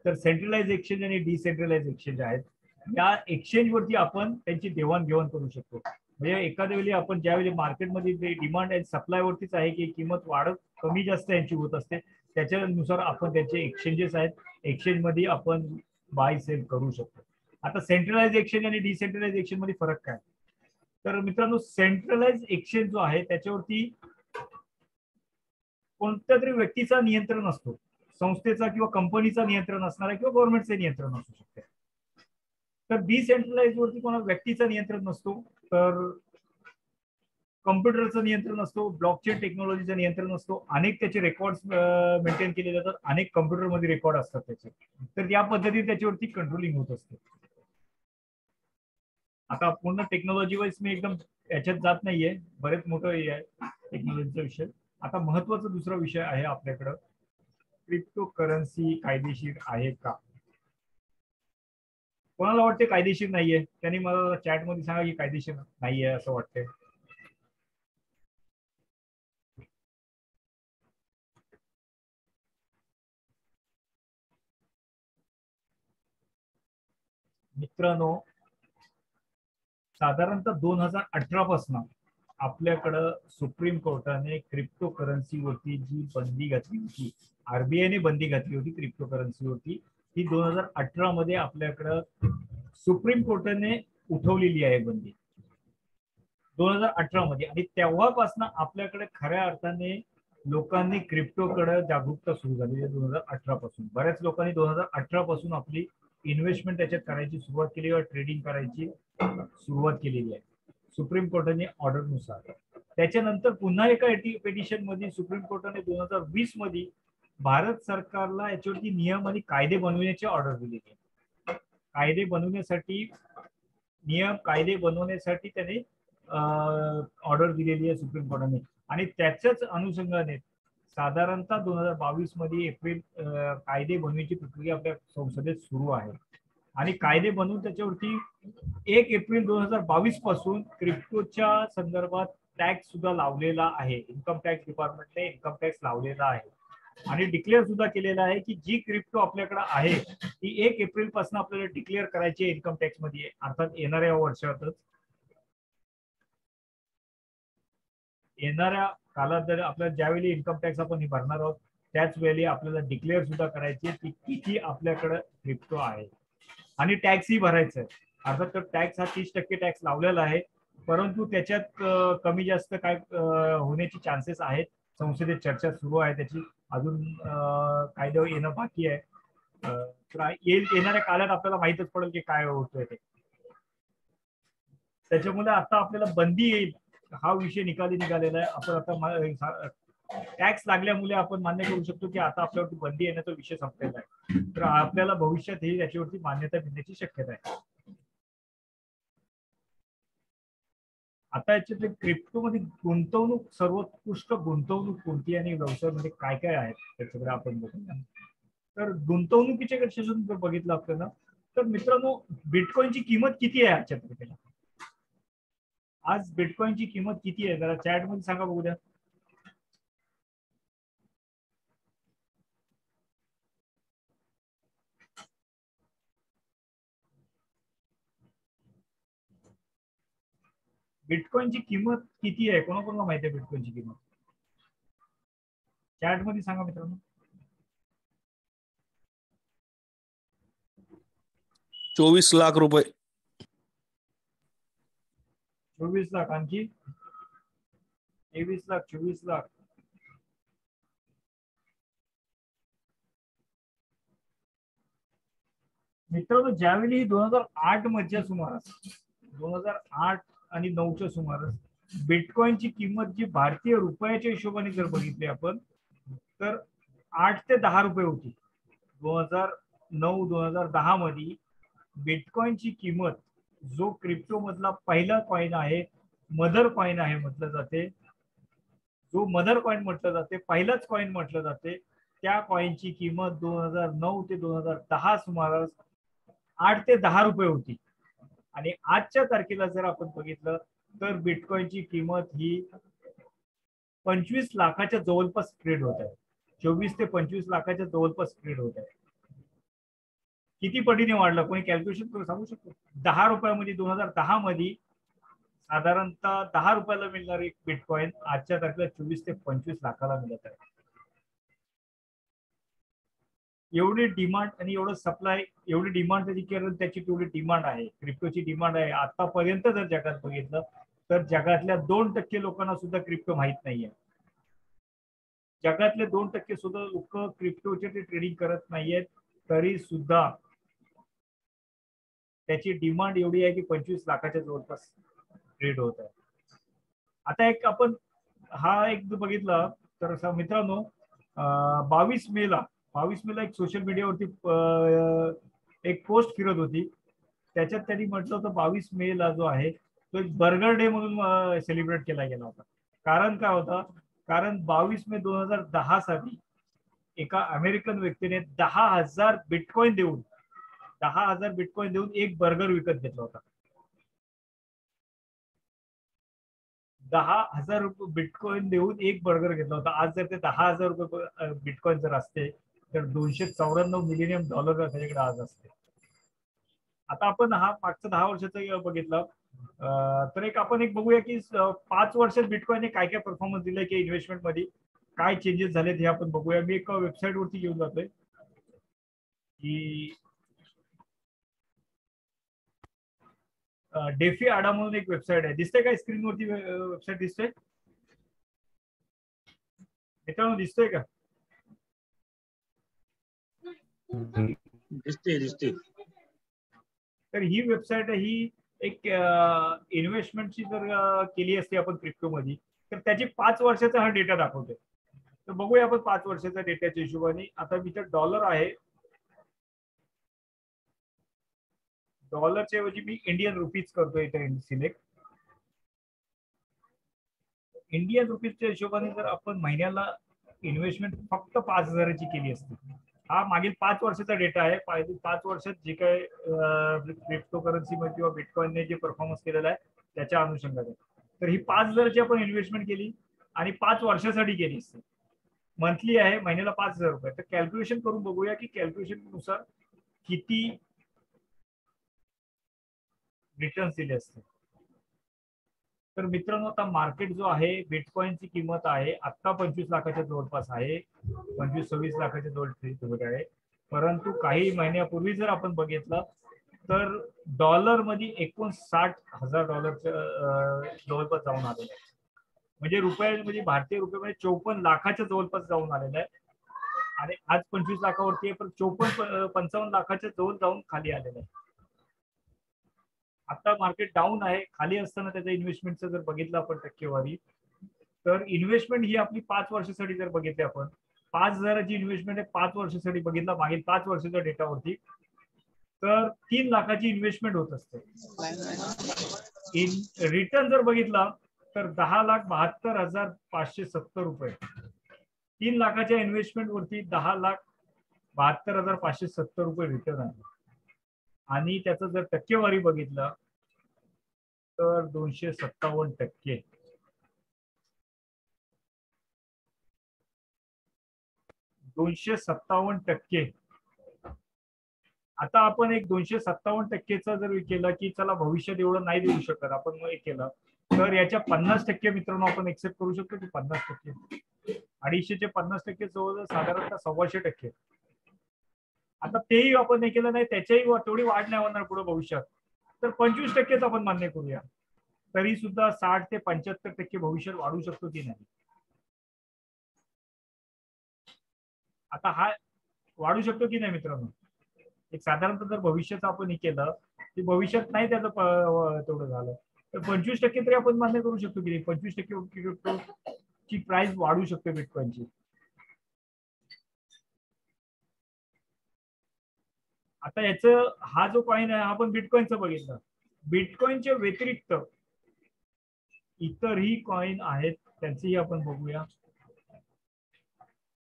A: तर सेंट्रलाइज एक्सचेंज आणि डिसेंट्रलाइज एक्सचेंज आहेत. या एक्सचेंज वरती आपण त्यांची देवाणघेवाण करू शकतो. म्हणजे एखाद्या वेळी आपण ज्यावेळी मार्केटमध्ये डिमांड अँड सप्लाय वरतीच आहे की किंमत वाढत कमी जास्त यांची होत असते, त्याच्यानुसार आपण त्यांचे एक्सचेंजेस आहेत, एक्सचेंज मध्ये आपण बाय सेल करू शकतो. आता सेंट्रलाइज एक्सचेंज आणि डिसेंट्रलाइज एक्सचेंज मध्ये फरक काय? तर मित्रांनो सेंट्रलाइज एक्सचेंज जो आहे त्याच्यावरती कोणत्या तरी व्यक्तीचा नियंत्रण असतो, संस्थेचा किंवा कंपनीचा नियंत्रण असणार आहे किंवा गव्हर्नमेंटचे नियंत्रण असू शकते. तर डिसेंट्रलाइज वरती कोणा व्यक्तीचा नियंत्रण नसतो, तर कम्प्युटरचं नियंत्रण असतो, ब्लॉकचेन टेक्नॉलॉजीचं नियंत्रण असतो, अनेक त्याचे रेकॉर्ड्स मेंटेन केले जातात, अनेक कम्प्युटरमध्ये रेकॉर्ड असतात त्याचे. तर या पद्धतीने त्याच्यावरती कंट्रोलिंग होत असते. आता पूर्ण टेक्नॉलॉजी वाईज मी एकदम याच्यात जात नाहीये, बरेच मोठं हे आहे टेक्नॉलॉजीचा विषय. आता महत्वाचा दुसरा विषय आहे आपल्याकडं, क्रिप्टो करन्सी कायदेशीर आहे का? कोणाला वाटते कायदेशीर नाहीये? त्यांनी मला चॅट मध्ये सांगा की कायदेशीर नाहीये असं वाटतंय. मित्रांनो साधारणतः 2018 पासून आपल्याकडं सुप्रीम कोर्टाने क्रिप्टो करन्सीवरती जी बंदी घातली होती, आरबीआयने बंदी घातली होती क्रिप्टो करन्सीवरती, ती 2018 मध्ये आपल्याकडं सुप्रीम कोर्टाने उठवलेली आहे बंदी 2018 मध्ये. आणि तेव्हापासून आपल्याकडे खऱ्या अर्थाने लोकांनी क्रिप्टोकडे जागरूकता सुरू झाली आहे 2018 पासून. बऱ्याच लोकांनी 2018 पासून आपली इन्व्हेस्टमेंट त्याच्यात करायची सुरुवात केली व ट्रेडिंग करायची सुरुवात केलेली आहे सुप्रीम कोर्टाने ऑर्डरनुसार. त्याच्यानंतर पुन्हा एका पिटिशन मध्ये सुप्रीम कोर्टाने 2020 मध्ये भारत सरकारला याच्यावरती नियम आणि कायदे बनवण्याची ऑर्डर दिलेली आहे. कायदे बनवण्यासाठी त्याने ऑर्डर दिलेली आहे सुप्रीम कोर्टाने. आणि त्याच्याच अनुषंगाने साधारणतः 2022 मध्ये एप्रिल कायदे बनवण्याची प्रक्रिया आपल्या संसदेत सुरू आहे. आणि कायदे बनवून त्याच्यावरती 1 एप्रिल 2022 पासून क्रिप्टोच्या संदर्भात टॅक्स सुद्धा लावलेला आहे. इन्कम टॅक्स डिपार्टमेंटने इन्कम टॅक्स लावलेला आहे आणि डिक्लेअर सुद्धा केलेला आहे की जी क्रिप्टो आपल्याकडे आहे ती 1 एप्रिल पासून आपल्याला डिक्लेअर करायची इन्कम टॅक्स मध्ये, अर्थात येणाऱ्या वर्षातच. येणाऱ्या काळात जर आपल्याला ज्यावेळी इन्कम टॅक्स आपण भरणार आहोत त्याच वेळी आपल्याला डिक्लेअर सुद्धा करायची की किती आपल्याकडे क्रिप्टो आहे आणि टॅक्स ही भरायचा आहे. अर्थात तो टॅक्स हा 30% टॅक्स लावलेला आहे, परंतु त्याच्यात कमी जास्त काय होण्याची चान्सेस आहेत. संसदेत चर्चा सुरू आहे त्याची, अजून कायद्यावर येणं बाकी आहे. येणाऱ्या काळात आपल्याला माहीतच पडेल की काय होतंय ते. त्याच्यामुळे आता आपल्याला बंदी येईल हा विषय निघालेला आहे. आपण आता टॅक्स लागल्यामुळे आपण मान्य करू शकतो की आता आपल्यावरती बंदी येण्याचा विषय संपलेला आहे. तर आपल्याला भविष्यात ही याच्यावरती मान्यता मिळण्याची शक्यता आहे. आता याच्यात क्रिप्टोमध्ये गुंतवणूक, सर्वोत्कृष्ट गुंतवणूक कोणती आणि व्यवसायामध्ये काय काय आहे त्याच्याकडे आपण बघूया. तर गुंतवणुकीच्या जर बघितलं आपल्याला तर मित्रांनो, बिटकॉइनची किंमत किती आहे आजच्या तारखेला? आज बिटकॉइनची किंमत किती आहे जरा चॅट मध्ये सांगा बघू द्या. बिटकॉइनची किंमत किती आहे? कोणाकोणाला माहिती आहे बिटकॉइनची किंमत? चॅट मध्ये सांगा मित्रांनो.
D: 24 लाख रुपये.
A: 24 लाख. आणखी 23 लाख, 24 लाख. मित्रांनो, ज्यावेळी 2008 मधच्या सुमारास 2008 आणि 9च्या सुमारास बिटकॉइनची किंमत जी भारतीय रुपयाच्या हिशोबाने जर बघितली आपण तर 8 ते 10 रुपये होती. 2009-2010 मध्ये बिटकॉइनची किंमत, जो क्रिप्टो मधला पहिला कॉइन आहे, मदर कॉइन आहे म्हटलं जाते, जो मदर कॉइन म्हटलं जाते, पहिलाच कॉइन म्हटलं जाते, त्या कॉइनची किंमत 2009 ते 2010 सुमारास 8 ते 10 रुपये होती. आणि आजच्या तारखेला जर आपण बघितलं तर बिटकॉइनची किंमत ही 25 लाखाच्या जवळपास ट्रेड होत आहे. 24 ते 25 लाखाच्या जवळपास ट्रेड होत आहे. किती पटीने वाढलं कोणी कॅल्क्युलेशन करून सांगू शकतो? 10 रुपयामध्ये 2010 मध्ये साधारणतः 10 रुपयाला मिळणार एक बिटकॉइन आजच्या तारखेला 24 ते 25 लाखाला मिळत आहे. एवढी डिमांड आणि एवढं सप्लाय, एवढी डिमांड त्याची तेवढी डिमांड आहे. क्रिप्टोची डिमांड आहे. आतापर्यंत जर जगात बघितलं तर जगातल्या 2% लोकांना सुद्धा क्रिप्टो माहित नाहीये. जगातले 2% सुद्धा लोक क्रिप्टोचे ते ट्रेडिंग करत नाहीयेत, तरी सुद्धा त्याची डिमांड एवढी आहे की 25 लाखाच्या जवळपास ट्रेड होत आहे. आता एक आपण हा एक बघितला तर मित्रांनो, 22 मेला एक सोशल मीडियावरती एक पोस्ट फिरत होती. त्याच्यात त्यांनी म्हटलं होतं 22 मेला जो आहे तो एक बर्गर डे म्हणून सेलिब्रेट केला गेला होता. कारण काय होता? कारण 22 मे 2010 साली एका अमेरिकन व्यक्तीने 10,000 बिटकॉइन देऊन एक बर्गर विकत घेतला होता. 10,000 बिटकॉइन देऊन एक बर्गर घेतला होता. आज जर ते 10,000 रुपये बिटकॉइन जर असते तर $294 मिलियन त्याच्याकडे आज असते. आता आपण हा मागचा 10 वर्षाचा बघितला. तर आपण एक बघूया की 5 वर्षात बिटकॉइनने काय काय परफॉर्मन्स दिलाय की इन्व्हेस्टमेंट मध्ये काय चेंजेस झालेत हे आपण बघूया. मी एक वेबसाईट वरती घेऊन जातोय की डेफी आडा म्हणून एक वेबसाईट आहे. दिसतंय काय स्क्रीनवरती वेबसाईट दिसतोय मित्रांनो, दिसतोय का?
B: दिसते.
A: तर ही वेबसाईट ही एक इन्व्हेस्टमेंटची जर केली असते आपण क्रिप्टो मध्ये तर त्याची 5 वर्षाचा हा डेटा दाखवतोय. तर बघूया आपण 5 वर्षाच्या डेटाच्या हिशोबाने. आता इथे डॉलर आहे, डॉलरच्या ऐवजी मी इंडियन रुपीज करतोय इथे सिलेक्ट. इंडियन रुपीजच्या हिशोबाने जर आपण महिन्याला इन्व्हेस्टमेंट फक्त 5,000ची केली असती, हा मागील 5 वर्षाचा डेटा आहे. 5 वर्षात जे काय क्रिप्टो करन्सी मध्ये किंवा बिटकॉइनने जे परफॉर्मन्स केलेला आहे त्याच्या अनुषंगाने, तर ही 5,000ची आपण इन्व्हेस्टमेंट केली आणि 5 वर्षासाठी केली असते. मंथली आहे, महिन्याला 5,000 रुपये. तर कॅल्क्युलेशन करून बघूया की कॅल्क्युलेशन नुसार किती रिटर्न्स दिले असते. तर मित्रांनो, आता मार्केट जो आहे बिटकॉइनची किंमत आहे आता 25 लाखाच्या जवळपास आहे, 25-26 लाखाच्या जवळ आहे. परंतु काही महिन्यापूर्वी जर आपण बघितलं तर डॉलर मध्ये $59,000 जवळपास जाऊन आलेलं आहे. म्हणजे रुपये भारतीय रुपये 54 लाखाच्या जवळपास जाऊन आलेलं आहे. आणि आज 25 लाखावरती आहे, पण 54-55 लाखाच्या जवळ जाऊन खाली आलेलं आहे. आता मार्केट डाऊन आहे. खाली असताना त्याच्या इन्व्हेस्टमेंटचं जर बघितलं आपण टक्केवारी, तर इन्व्हेस्टमेंट ही आपली 5 वर्षासाठी जर बघितली आपण, 5,000ची इन्व्हेस्टमेंट आहे 5 वर्षासाठी बघितलं मागील 5 वर्षाच्या डेटावरती, तर 3 लाखाची इन्व्हेस्टमेंट होत असते. रिटर्न जर बघितला तर 10,72,570 रुपये. 3 लाखाच्या इन्व्हेस्टमेंट वरती 10,72,570 रुपये रिटर्न आहे. आणि त्याचं जर टक्केवारी बघितलं तर 257%. आता आपण एक 257%चा जर केलं की चला भविष्यात एवढं नाही देऊ शकत आपण, मग एक केलं तर याच्या 50% मित्रांनो आपण एक्सेप्ट करू शकतो की 50%, 250चे 50% जवळ साधारणतः 1,200%. आता तेही आपण हे केलं नाही, त्याच्याही तेवढी वाढ नाही होणार पुढे भविष्यात, तर 25%च आपण मान्य करूया. तरी सुद्धा 60 ते 75% भविष्यात वाढू शकतो की नाही. आता हा वाढू शकतो की नाही मित्रांनो, एक साधारणतः जर भविष्याचं आपण हे केलं की भविष्यात नाही त्याचं तेवढं झालं तर 25% तरी आपण मान्य करू शकतो की 25% ची प्राइस वाढू शकते बिटकॉइनची. आता याचं हा जो कॉइन आहे आपण बिटकॉइनचं बघितलं, बिटकॉइनच्या व्यतिरिक्त इतरही कॉइन आहेत त्यांचीही आपण बघूया.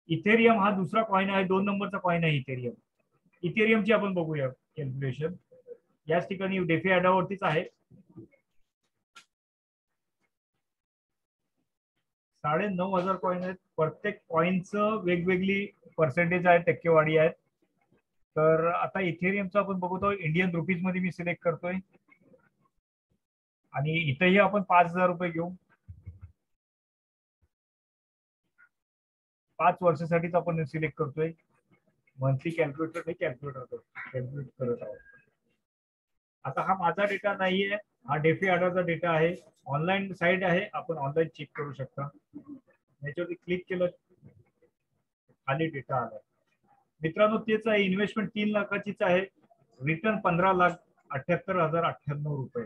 A: इथेरियम हा दुसरा कॉइन आहे, 2 नंबरचा कॉइन आहे इथेरियम. इथेरियमची आपण बघूया कॅल्क्युलेशन. याच ठिकाणी डेफी आडावरतीच आहे. 9,500 कॉइन आहेत. प्रत्येक कॉइनचं वेगवेगळी पर्सेंटेज आहे, टक्केवारी आहे. तर आता इथेरियमचं आपण बघतो इंडियन रुपीज मध्ये मी सिलेक्ट करतोय आणि इथेही आपण 5,000 रुपये घेऊ. 5 वर्षासाठीच आपण सिलेक्ट करतोय. मंथली कॅल्क्युलेट करत आहोत. आता हा माझा डेटा नाहीये, हा डेफी आडाचा डेटा आहे. ऑनलाईन साईट आहे, आपण ऑनलाईन चेक करू शकता. याच्यावरती क्लिक केलं खाली डेटा आला. मित्रांनो तेच आहे, इन्व्हेस्टमेंट 3 लाखाचीच आहे, रिटर्न 15,78,098 रुपये.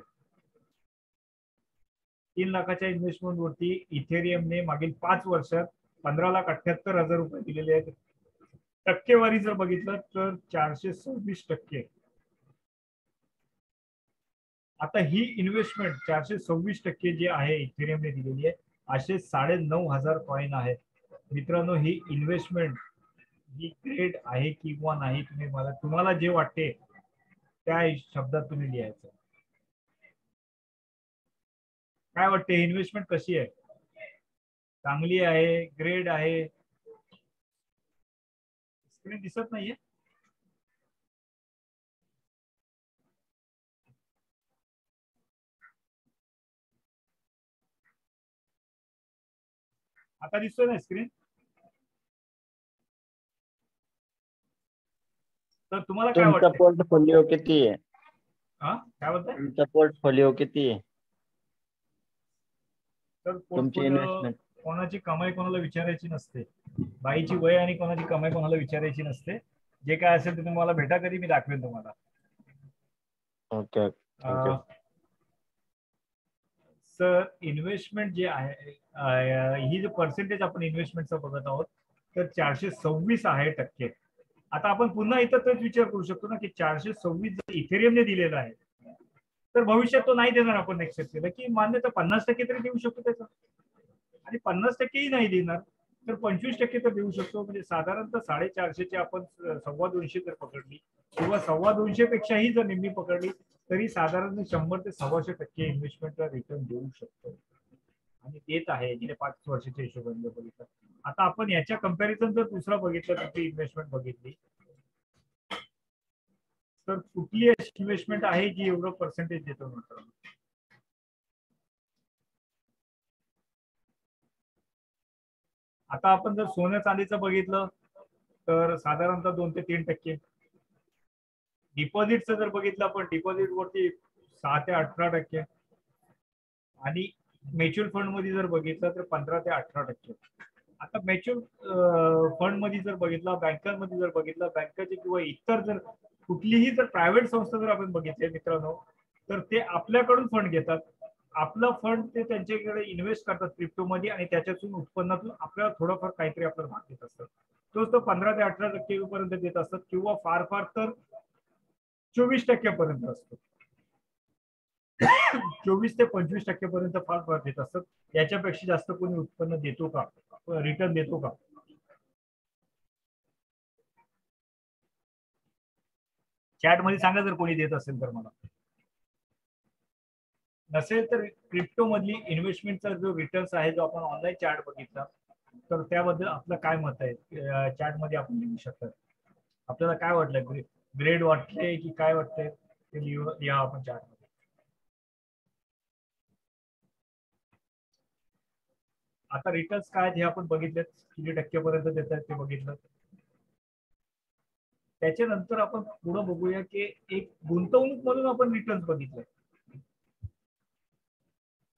A: 3 लाखाच्या इन्व्हेस्टमेंट वरती इथेरियमने मागील 5 वर्षात 15,78,000 रुपये दिलेले आहेत. टक्केवारी जर बघितलं तर 426%. आता ही इन्व्हेस्टमेंट 426% जी आहे इथेरियमने दिलेली आहे, असे 9,500 कॉइन आहेत. मित्रांनो ही इन्व्हेस्टमेंट ही ग्रेड आहे किंवा नाही, तुम्हाला जे वाटते त्या शब्दात तुम्ही लिहायचं. काय वाटते इन्व्हेस्टमेंट कशी आहे, चांगली आहे, ग्रेड आहे? स्क्रीन दिसत नाहीये. आता दिसतोय ना स्क्रीन? तर तुम्हाला काय
E: तुमचा
A: वाटतं?
E: पोर्टफोलिओ किती आहे?
A: हा, काय बोलताय?
E: तुमचा पोर्टफोलिओ किती आहे?
A: तर
E: तुमची
A: पोर्टफोलिओ
E: इन्व्हेस्टमेंट
A: कोणाची कमाई कोणाला विचारायची नसते, बाईची वय आणि कोणाची कमाई कोणाला विचारायची नसते. जे काय असेल ते तुम्हाला भेटा, कधी मी दाखवेन तुम्हाला.
E: Okay thank you.
A: सर इन्व्हेस्टमेंट जे आहे, ही जो पर्सेंटेज आपण इन्व्हेस्टमेंटचा बघत आहोत, तर 426 आहे टक्के. आता आपण पुन्हा इथं तेच विचार करू शकतो ना की 426 जर इथेरियमने दिलेला आहे, तर भविष्यात तो नाही देणार. आपण एक्सेप्ट केलं की मान्य तर 50% तरी देऊ शकतो त्याचा, आणि 50%ही नाही देणार तर 25% तर देऊ शकतो. म्हणजे साधारणतः 450 आपण 225 जर पकडली, किंवा 225 पेक्षाही जर निम्मी पकडली, तरी साधारण 100 ते 125% इन्व्हेस्टमेंटला रिटर्न देऊ शकतो, आणि देत आहे गेल्या 5 वर्षाच्या हिशोबाने बघितलं. आता आपण याच्या कंपॅरिझन जर दुसरा बघितलं, तुमची इन्व्हेस्टमेंट बघितली, तर कुठली अशी इन्व्हेस्टमेंट आहे जी एवढं पर्सेंटेज देतो म्हटलं? आता आपण जर सोन्या चांदीचं बघितलं, तर साधारणतः 2 ते 3%. डिपॉझिटचं जर बघितलं आपण, डिपॉझिट वरती 6 ते 18%, आणि म्युच्युअल फंड मध्ये जर बघितलं तर 15 ते 18%. आता म्युच्युअल फंड मध्ये जर बघितलं, बँकांमध्ये जर बघितलं, बँकेचे किंवा इतर जर कुठलीही जर प्रायव्हेट संस्था जर आपण बघितली मित्रांनो, तर ते आपल्याकडून फंड घेतात. आपला फंड ते त्यांच्याकडे इन्व्हेस्ट करतात क्रिप्टोमध्ये, आणि त्याच्यातून उत्पन्नातून आपल्याला थोडंफार काहीतरी आपल्याला भाग देत असतात. तो 15 ते 18% पर्यंत देत असतात, किंवा फार फार तर 24% पर्यंत असतो. 24 ते 25% पर्यंत फार फार देत असतात. याच्यापेक्षा जास्त कोणी उत्पन्न देतो का, रिटर्न देतो का? चॅट मध्ये सांगा जर कोणी देत असेल तर मला. नसेल तर क्रिप्टो मधली इन्व्हेस्टमेंटचा जो रिटर्न्स आहे, जो आपण ऑनलाईन चार्ट बघितला, तर त्याबद्दल आपलं काय मत आहे चॅट मध्ये आपण लिहू शकतात. आपल्याला काय वाटलं, ग्रेड वाटले की काय वाटतंय ते लिहा आपण चॅट मध्ये. आता रिटर्न्स काय हे आपण बघितलेत, किती टक्क्यापर्यंत देत आहेत ते बघितलं. त्याच्यानंतर आपण पुढे बघूया की एक गुंतवणूक म्हणून आपण रिटर्न्स बघितले.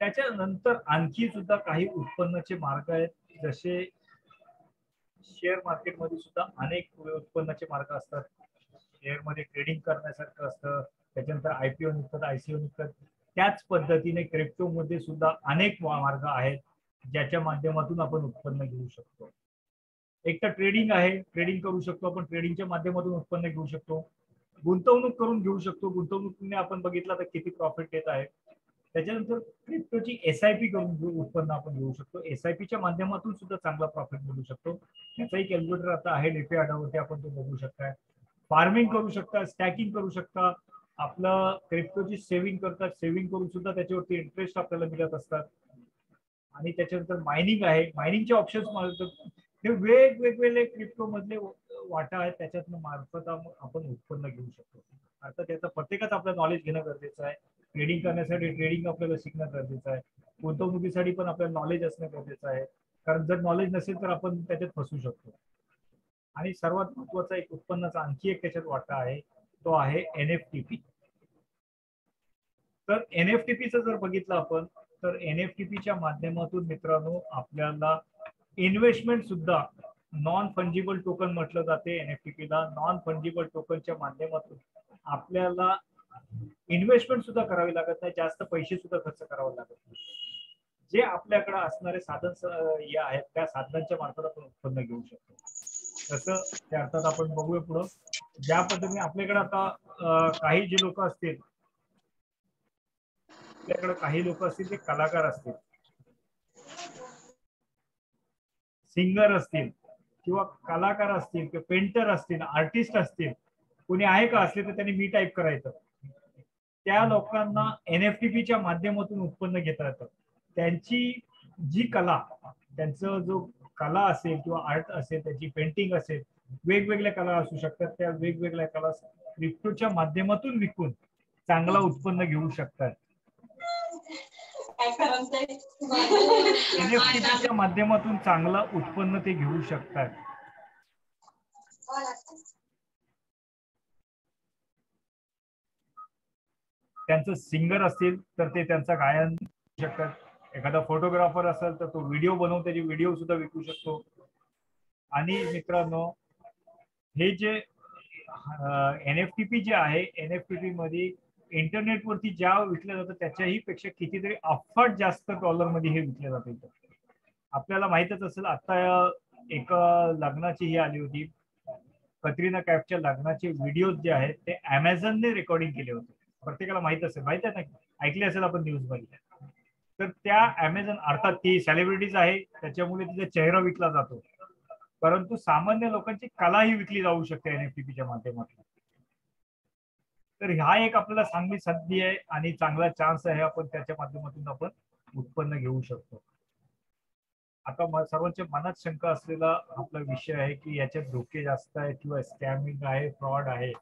A: त्याच्यानंतर आणखी सुद्धा काही उत्पन्नाचे मार्ग आहेत, जसे शेअर मार्केटमध्ये सुद्धा अनेक उत्पन्नाचे मार्ग असतात. शेअर मध्ये ट्रेडिंग करण्यासारखं असतं, त्याच्यानंतर आयपीओ निघतात, आयसीओ निघतात. त्याच पद्धतीने क्रिप्टो मध्ये सुद्धा अनेक मार्ग आहेत, ज्याच्या माध्यमातून आपण उत्पन्न घेऊ शकतो. एक तर ट्रेडिंग आहे, ट्रेडिंग करू शकतो आपण, ट्रेडिंगच्या माध्यमातून उत्पन्न घेऊ शकतो. गुंतवणूक करून घेऊ शकतो, गुंतवणुकीने आपण बघितलं तर किती प्रॉफिट देत आहे. त्याच्यानंतर क्रिप्टोची SIP करून उत्पन्न आपण घेऊ शकतो. SIPच्या माध्यमातून सुद्धा चांगला प्रॉफिट मिळू शकतो. त्याचाही कॅल्क्युलेटर आता आहे डीपी आडावरती, आपण तो बघू शकता. फार्मिंग करू शकता, स्टॅकिंग करू शकता, आपलं क्रिप्टोची सेव्हिंग करतात, सेव्हिंग करून सुद्धा त्याच्यावरती इंटरेस्ट आपल्याला मिळत असतात. आणि त्याच्यानंतर मायनिंग आहे, मायनिंगचे ऑप्शन्स हे वेगवेगळे क्रिप्टो मधले वाटा आहेत, त्याच्यातनं मार्फत आपण उत्पन्न घेऊ शकतो. आता त्याचं प्रत्येकाच आपलं नॉलेज घेणं गरजेचं आहे. ट्रेडिंग करण्यासाठी ट्रेडिंग आपल्याला शिकणं गरजेचं आहे, गुंतवणुकीसाठी पण आपल्याला नॉलेज असणं गरजेचं आहे. कारण जर नॉलेज नसेल तर आपण त्याच्यात फसू शकतो. आणि सर्वात महत्वाचा एक उत्पन्नाचा आणखी एक त्याच्यात वाटा आहे, तो आहे NFTP. तर NFTPचं जर बघितलं आपण, तर NFTPच्या माध्यमातून मित्रांनो आपल्याला इन्व्हेस्टमेंट सुद्धा, नॉन फंजिबल टोकन म्हटलं जाते NFTPला. नॉन फंजिबल टोकनच्या माध्यमातून आपल्याला इन्व्हेस्टमेंट सुद्धा करावी लागत नाही, जास्त पैसे सुद्धा खर्च करावे लागत नाही. जे आपल्याकडे असणारे साधन हे आहेत, त्या साधनांच्या मार्फत आपण उत्पन्न घेऊ शकतो. तसं त्या अर्थात आपण बघूया पुढं, ज्या पद्धतीने आपल्याकडे आता काही जे लोक असतील, आपल्याकडे काही लोक असतील ते कलाकार असतील, सिंगर असतील, किंवा कलाकार असतील, किंवा पेंटर असतील, आर्टिस्ट असतील, कोणी आहे का असले तर त्यांनी मी टाईप करायचं. त्या लोकांना NFTPच्या माध्यमातून उत्पन्न घेता येतं. त्यांची जी कला, त्यांचं जो कला असेल किंवा आर्ट असेल, त्याची पेंटिंग असेल, वेगवेगळ्या कला असू शकतात, त्या वेगवेगळ्या कला क्रिप्टोच्या माध्यमातून विकून चांगला उत्पन्न घेऊ शकतात. एनएफटीच्या माध्यमातून चांगलं उत्पन्न ते घेऊ शकतात. त्यांचं सिंगर असतील तर ते त्यांचं गायन करू शकतात. एखादा फोटोग्राफर असेल तर तो व्हिडिओ बनवून त्याची व्हिडिओ सुद्धा विकू शकतो. आणि मित्रांनो, हे जे एनएफटीपी जे आहे, एनएफटीपी मध्ये इंटरनेटवरती ज्या विकल्या जातं त्याच्याही पेक्षा कितीतरी अफाट जास्त डॉलरमध्ये हे विकल्या जाते. आपल्याला माहितच असेल, आता एक लग्नाची ही आली होती, कतरिना कैफच्या लग्नाचे व्हिडिओ जे आहेत ते अमेझॉनने रेकॉर्डिंग केले होते. प्रत्येकाला माहित असेल, माहित आहे ना, ऐकले असेल आपण न्यूज मध्ये. तर त्या अमेझॉन, अर्थात ती सेलिब्रिटीज आहे त्याच्यामुळे तिचा चेहरा विकला जातो, परंतु सामान्य लोकांची कलाही विकली जाऊ शकते एनएफटीच्या माध्यमातून. तर हा एक आपल्याला चांगली संधी आहे आणि चांगला चान्स आहे. आपण त्याच्या माध्यमातून आपण उत्पन्न घेऊ शकतो. आता सर्वांच्या मनात शंका असलेला आपला विषय आहे की याच्यात धोके जास्त आहे किंवा स्कॅमिंग आहे, फ्रॉड आहे.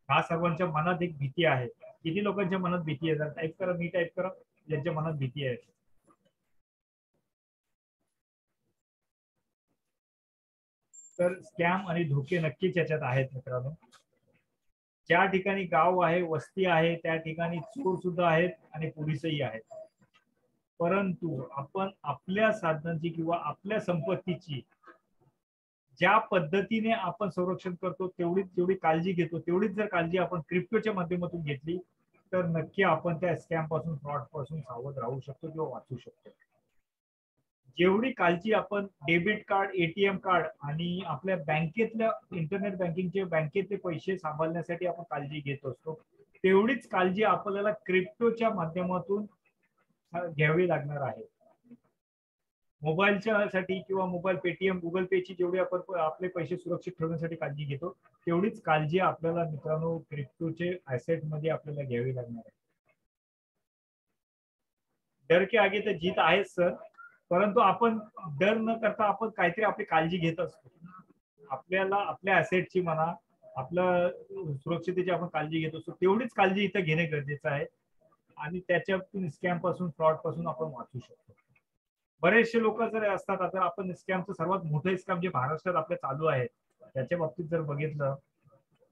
A: हा सर्वांच्या मनात एक भीती आहे. किती लोकांच्या मनात भीती आहे? टाईप करा, मी टाईप करा, ज्यांच्या मनात भीती आहे. तर स्कॅम आणि धोके नक्कीच याच्यात आहेत मित्रांनो. ज्या ठिकाणी गाव आहे, वस्ती आहे, त्या ठिकाणी चोर सुद्धा आहेत आणि पोलीसही आहेत. परंतु आपण आपल्या साधनांची किंवा आपल्या संपत्तीची ज्या पद्धतीने आपण संरक्षण करतो, जेवढी काळजी घेतो, तेवढीच जर काळजी आपण क्रिप्टोच्या माध्यमातून घेतली तर नक्की आपण त्या स्कॅम पासून, फ्रॉड पासून सावध राहू शकतो किंवा वाचू शकतो. जेवढी काळजी आपण डेबिट कार्ड, एटीएम कार्ड आणि आपल्या बँकेतल्या इंटरनेट बँकिंगचे बँकेतले पैसे सांभाळण्यासाठी आपण काळजी घेत असतो, तेवढीच काळजी आपल्याला क्रिप्टोच्या माध्यमातून घ्यावी लागणार आहे. मोबाईलच्या साठी किंवा मोबाईल, पेटीएम, गुगल पेची जेवढी आपण आपले पैसे सुरक्षित ठेवण्यासाठी काळजी घेतो, तेवढीच काळजी आपल्याला मित्रांनो क्रिप्टोचे ऍसेट मध्ये आपल्याला घ्यावी लागणार आहे. डर के आगे तर जीत आहेच सर, परंतु आपण डर न करता आपण काहीतरी आपली काळजी घेत असतो. आपल्याला आपल्या ऍसेटची म्हणा, आपल्या सुरक्षितेची आपण काळजी घेत असतो, तेवढीच काळजी इथं घेणे गरजेचं आहे आणि त्याच्यातून स्कॅम पासून, फ्रॉड पासून आपण वाचू शकतो. बरेचसे लोक जर असतात, आता आपण स्कॅमचं सर्वात मोठं स्कॅम जे महाराष्ट्रात आपल्या चालू आहे त्याच्या बाबतीत जर बघितलं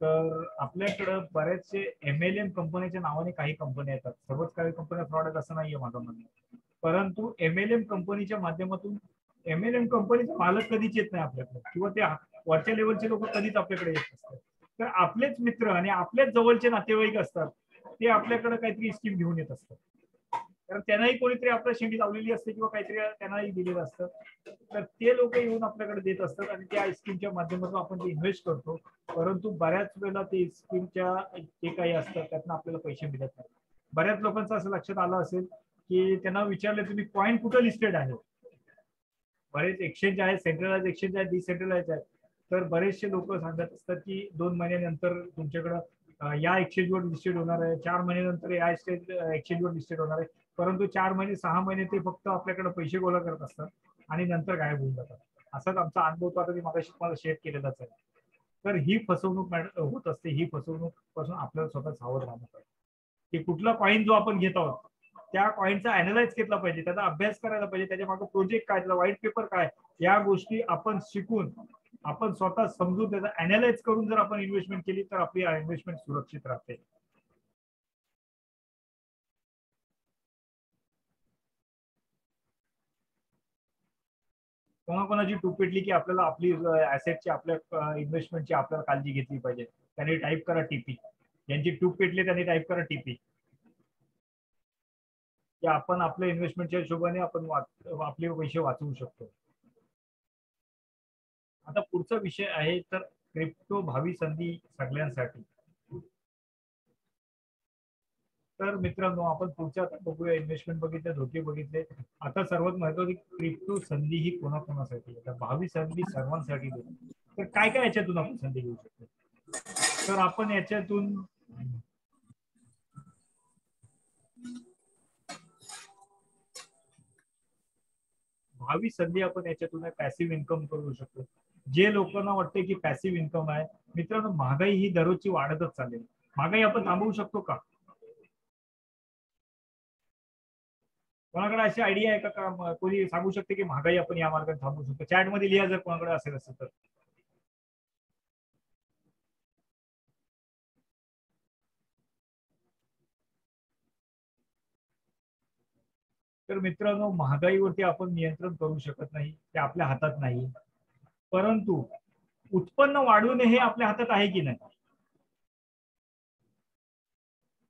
A: तर आपल्याकडं बरेचसे MLM कंपनीच्या नावाने काही कंपन्या येतात. सर्वच काही कंपन्या फ्रॉड आहेत असं नाहीये माझं म्हणणं, परंतु MLM कंपनीच्या माध्यमातून MLM कंपनीचा मालक कधीच येत नाही आपल्याकडे, किंवा ते वरच्या लेवलचे लोक कधीच आपल्याकडे येत असतात. तर आपलेच मित्र आणि आपल्याच जवळचे नातेवाईक असतात, ते आपल्याकडे काहीतरी स्कीम घेऊन येत असतात. कारण त्यांनाही कोणीतरी आपल्या शेंडी लावलेली असते किंवा काहीतरी त्यांनाही दिलेलं असतं, तर ते लोक येऊन आपल्याकडे देत असतात आणि त्या स्कीमच्या माध्यमातून आपण ते इन्व्हेस्ट करतो. परंतु बऱ्याच वेळेला ते स्कीमच्या जे काही असतात त्यातनं आपल्याला पैसे मिळत नाही. बऱ्याच लोकांचं असं लक्षात आलं असेल की त्यांना विचारलं तुम्ही कॉइन कुठं लिस्टेड आहे. बरेच एक्सचेंज आहेत, सेंट्रलाइज एक्सचेंज आहेत, डिसेंट्रलाइज आहेत. तर बरेचसे लोक सांगत असतात की 2 महिन्यानंतर तुमच्याकडं या एक्सचेंजवर लिस्टेड होणार आहे, 4 महिन्यानंतर या एक्सचेंजवर लिस्टेड होणार आहे. परंतु 4 महिने 6 महिने ते फक्त आपल्याकडे पैसे गोळा करत असतात आणि नंतर गायब होऊन जातात. असाच आमचा अनुभव तो आता मी मागाशी तुम्हाला शेअर केलेलाच आहे. तर ही फसवणूक होत असते. ही फसवणूक पासून आपल्याला स्वतः सावध राहणं पाहिजे. की कुठला कॉइन जो आपण घेत आहोत त्या कॉइनचा अॅनालाइज केला पाहिजे, त्याचा अभ्यास करायला पाहिजे, त्याच्या मागे प्रोजेक्ट काय, त्याचा व्हाईट पेपर काय, या गोष्टी आपण शिकून आपण स्वतः समजून त्याचा अॅनालाइज करून जर आपण इन्व्हेस्टमेंट केली तर आपली इन्व्हेस्टमेंट सुरक्षित राहते. कोणाकोणाची टूप पेटली की आपल्याला आपली ऍसेटची, आपल्या इन्व्हेस्टमेंटची आपल्याला काळजी घेतली पाहिजे, त्यांनी टाईप करा टीपी. ज्यांची टूप पेटली त्यांनी टाईप करा टीपी. की आपण आपल्या इन्व्हेस्टमेंटच्या हिशोबाने आपण आपले पैसे वाचवू शकतो. आता पुढचा विषय आहे तर क्रिप्टो भावी संधी सगळ्यांसाठी. तर मित्रांनो आपण पुढच्या बघूया. इन्व्हेस्टमेंट बघितले, धोके बघितले, आता सर्वात महत्त्वाची क्रिप्टो संधी ही कोणाकोणासाठी, आता भावी संधी सर्वांसाठी. तर काय काय याच्यातून आपण संधी घेऊ शकतो? तर आपण याच्यातून भावी संधी आपण याच्यातून पॅसिव्ह इन्कम करू शकतो. जे लोकांना वाटते की पॅसिव्ह इन्कम आहे, मित्रांनो महागाई ही दररोजची वाढतच चालली. महागाई आपण थांबवू शकतो का? कोणाकडे अशी आयडिया आहे का कोणी सांगू शकते की महागाई आपण या मार्गाने थांबवू शकतो? चॅट मध्ये लिहा जर कोणाकडे असेल तर. तर मित्रांनो, महागाईवरती आपण नियंत्रण करू शकत नाही, ते आपल्या हातात नाही. परंतु उत्पन्न वाढवणे हे आपल्या हातात आहे की नाही?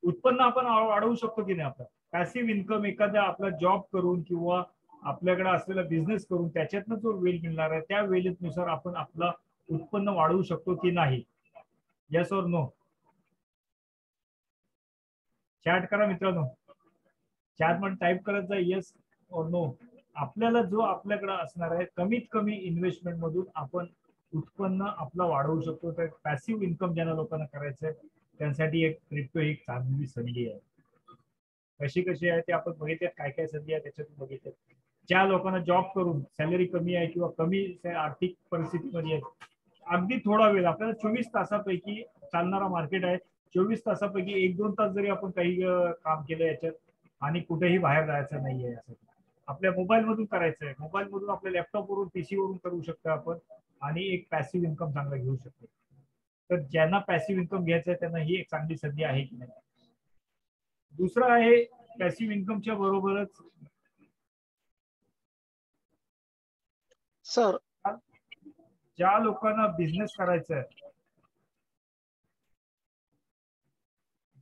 A: उत्पन्न आपण वाढवू शकतो की नाही? आपलं पॅसिव्ह इन्कम एखाद्या आपला जॉब करून किंवा आपल्याकडे असलेला बिझनेस करून त्याच्यातनं जो वेळ मिळणार आहे त्या वेळेनुसार आपण आपलं उत्पन्न वाढवू शकतो की नाही? येस और नो? चॅट करा मित्रांनो, चॅट मध्ये टाईप करत जा येस और नो. आपल्याला जो आपल्याकडे असणार आहे कमीत कमी इन्व्हेस्टमेंट मधून आपण उत्पन्न आपलं वाढवू शकतो. तर पॅसिव्ह इन्कम ज्यांना लोकांना करायचंय त्यांसाठी एक क्रिप्टो एक चांगली संधी आहे. कशी आहे ते आपण बघितले, काय काय संधी आहे त्याच्यातून बघितले. ज्या लोकांना जॉब करून सॅलरी कमी आहे किंवा कमी आर्थिक परिस्थितीमध्ये आहे, अगदी थोडा वेळ आपल्याला 24 तासापैकी चालणारा मार्केट आहे. 24 तासापैकी 1-2 तास जरी आपण काही काम केलं याच्यात आणि कुठेही बाहेर जायचं नाहीये, असं आपल्या मोबाईल मधून करायचंय. मोबाईल मधून आपल्या लॅपटॉप वरून पीसी वरून करू शकतो आपण आणि एक पॅसिव्ह इन्कम चांगला घेऊ शकतो. तर ज्यांना पॅसिव्ह इन्कम घ्यायचं आहे त्यांना ही एक चांगली संधी आहे की नाही? दुसरं आहे पॅसिव्ह इन्कमच्या बरोबरच
F: सर
A: ज्या लोकांना बिझनेस करायचा आहे,